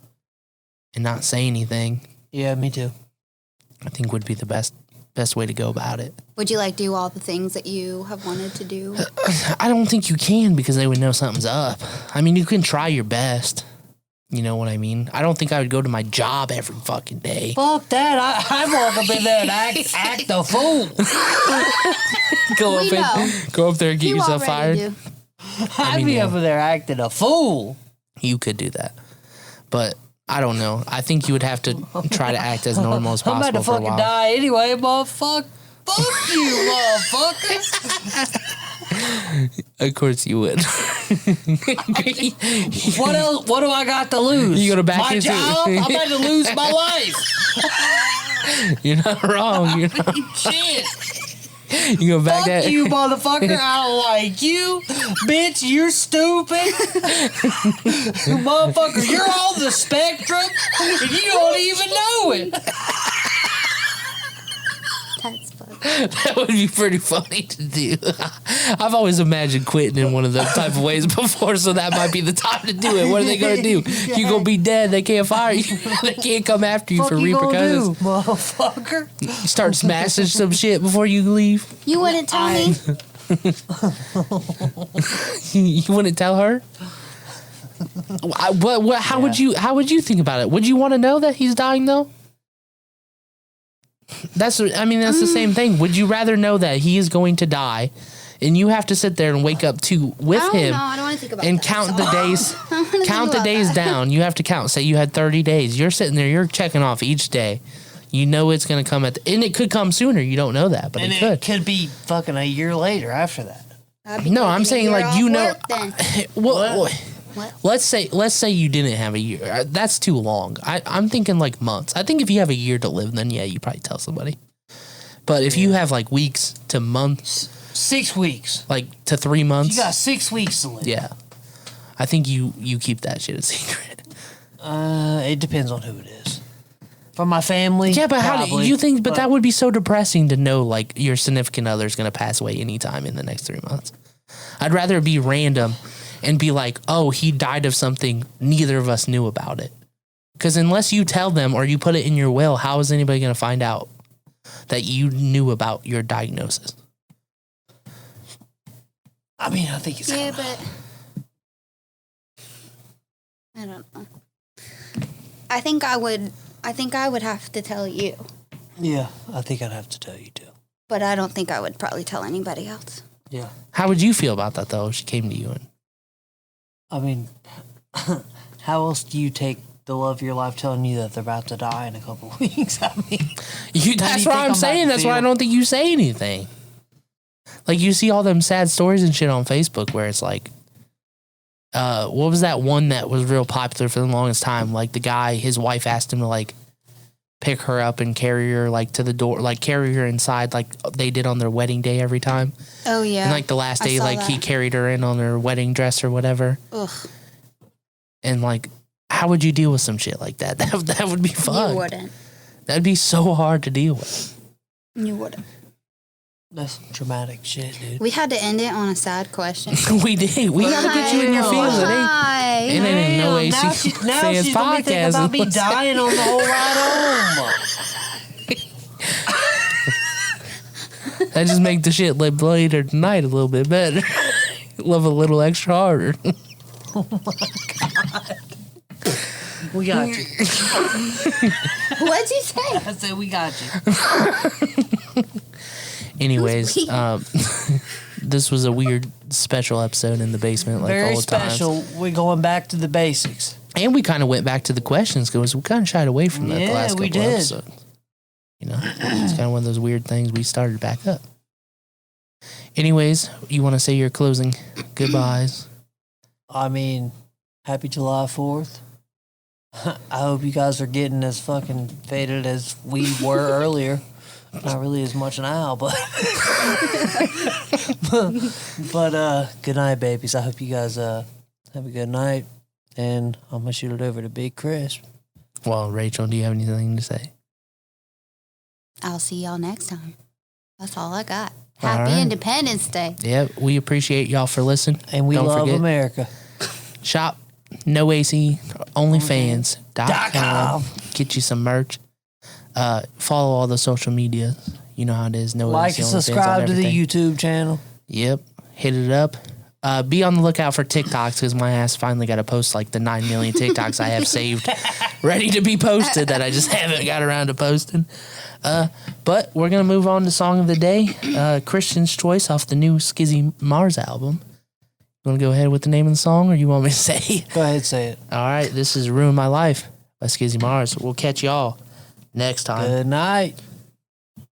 and not say anything. Yeah, me too. I think would be the best way to go about it. Would you like do all the things that you have wanted to do? I don't think you can because they would know something's up. I mean, you can try your best. You know what I mean? I don't think I would go to my job every fucking day. Fuck that. I'd walk up in there and act a fool. Go We know. go up there and get You yourself already fired. do. I'd mean, be yeah. up in there acting a fool. You could do that. But I don't know. I think you would have to try to act as normal as I'm about possible to for a fucking while. die anyway, motherfucker. Fuck you, motherfucker. Of course you would. What else? What do I got to lose? You gonna back my into- job? I'm about to lose my life. You're not wrong. You're not. Shit. You go back Fuck that. you, motherfucker. I don't like you. Bitch, you're stupid. Motherfucker, you're on the spectrum and you don't even know it. That's fucked That would be pretty funny to do. I've always imagined quitting in one of those type of ways before, so that might be the time to do it. What are they going to do? You're going to be dead. They can't fire you. They can't come after you for repercussions. Do, motherfucker? Start smashing some shit before you leave. You wouldn't tell me? You wouldn't tell her? How would you think about it? Would you want to know that he's dying though? That's the same thing. Would you rather know that he is going to die, and you have to sit there and wake up with him? I don't want to think about and that. count the days. Count the days down. You have to count. Say you had 30 days. You're sitting there. You're checking off each day. You know it's going to come and it could come sooner. You don't know that, but and it could. It could be fucking a year later after that. No, I'm saying like you know. What? Let's say you didn't have a year. That's too long. I'm thinking like months. I think if you have a year to live, then yeah, you probably tell somebody. But if you have like weeks to months, 6 weeks, like to 3 months, you got 6 weeks to live. Yeah, I think you keep that shit a secret. It depends on who it is. For my family, yeah, but probably, how do you think? But that would be so depressing to know like your significant other is going to pass away anytime in the next 3 months. I'd rather it be random and be like, oh, he died of something neither of us knew about it. Because unless you tell them or you put it in your will, how is anybody going to find out that you knew about your diagnosis? I mean, I think it's but I don't know. I think I would have to tell you. Yeah, I think I'd have to tell you too. But I don't think I would probably tell anybody else. Yeah. How would you feel about that though if she came to you and I mean, how else do you take the love of your life telling you that they're about to die in a couple of weeks? I mean, that's what I'm saying. That's why I don't think you say anything. Like you see all them sad stories and shit on Facebook where it's like, what was that one that was real popular for the longest time? Like the guy, his wife asked him to like pick her up and carry her like to the door, like carry her inside like they did on their wedding day every time. Oh yeah. And like the last day, like he carried her in on her wedding dress or whatever. Ugh. And like, how would you deal with some shit like that? That would be fun. You wouldn't. That'd be so hard to deal with. You wouldn't. That's dramatic shit, dude. We had to end it on a sad question. We did. We gotta get you in your feels. It ain't no AC Fans podcast. About me dying on the whole ride home. That just make the shit later tonight a little bit better. Love a little extra harder. Oh my God. We got you. What'd you say? I said we got you. Anyways, this was a weird special episode in the basement, like very all the time. special. We're going back to the basics, and we kind of went back to the questions because we kind of shied away from that the last couple episodes. You know, it's kind of one of those weird things. We started back up. Anyways, you want to say your closing goodbyes? I mean, happy July 4th. I hope you guys are getting as fucking faded as we were earlier. Not really as much now, but good night, babies. I hope you guys have a good night, and I'm gonna shoot it over to Big Chris. Well, Rachel, do you have anything to say? I'll see y'all next time. That's all I got. All Happy right. Independence Day. Yep, we appreciate y'all for listening. And we love America. Shop No AC OnlyFans.com. Get you some merch. Follow all the social media. You know how it is. No like AC and OnlyFans subscribe on to the everything. YouTube channel. Yep, hit it up. Be on the lookout for TikToks because my ass finally got to post like the 9 million TikToks I have saved, ready to be posted that I just haven't got around to posting. But we're gonna move on to song of the day, Christian's Choice off the new Skizzy Mars album. You want to go ahead with the name of the song, or you want me to say it? Go ahead, say it. All right, this is Ruin My Life by Skizzy Mars. We'll catch y'all next time. Good night.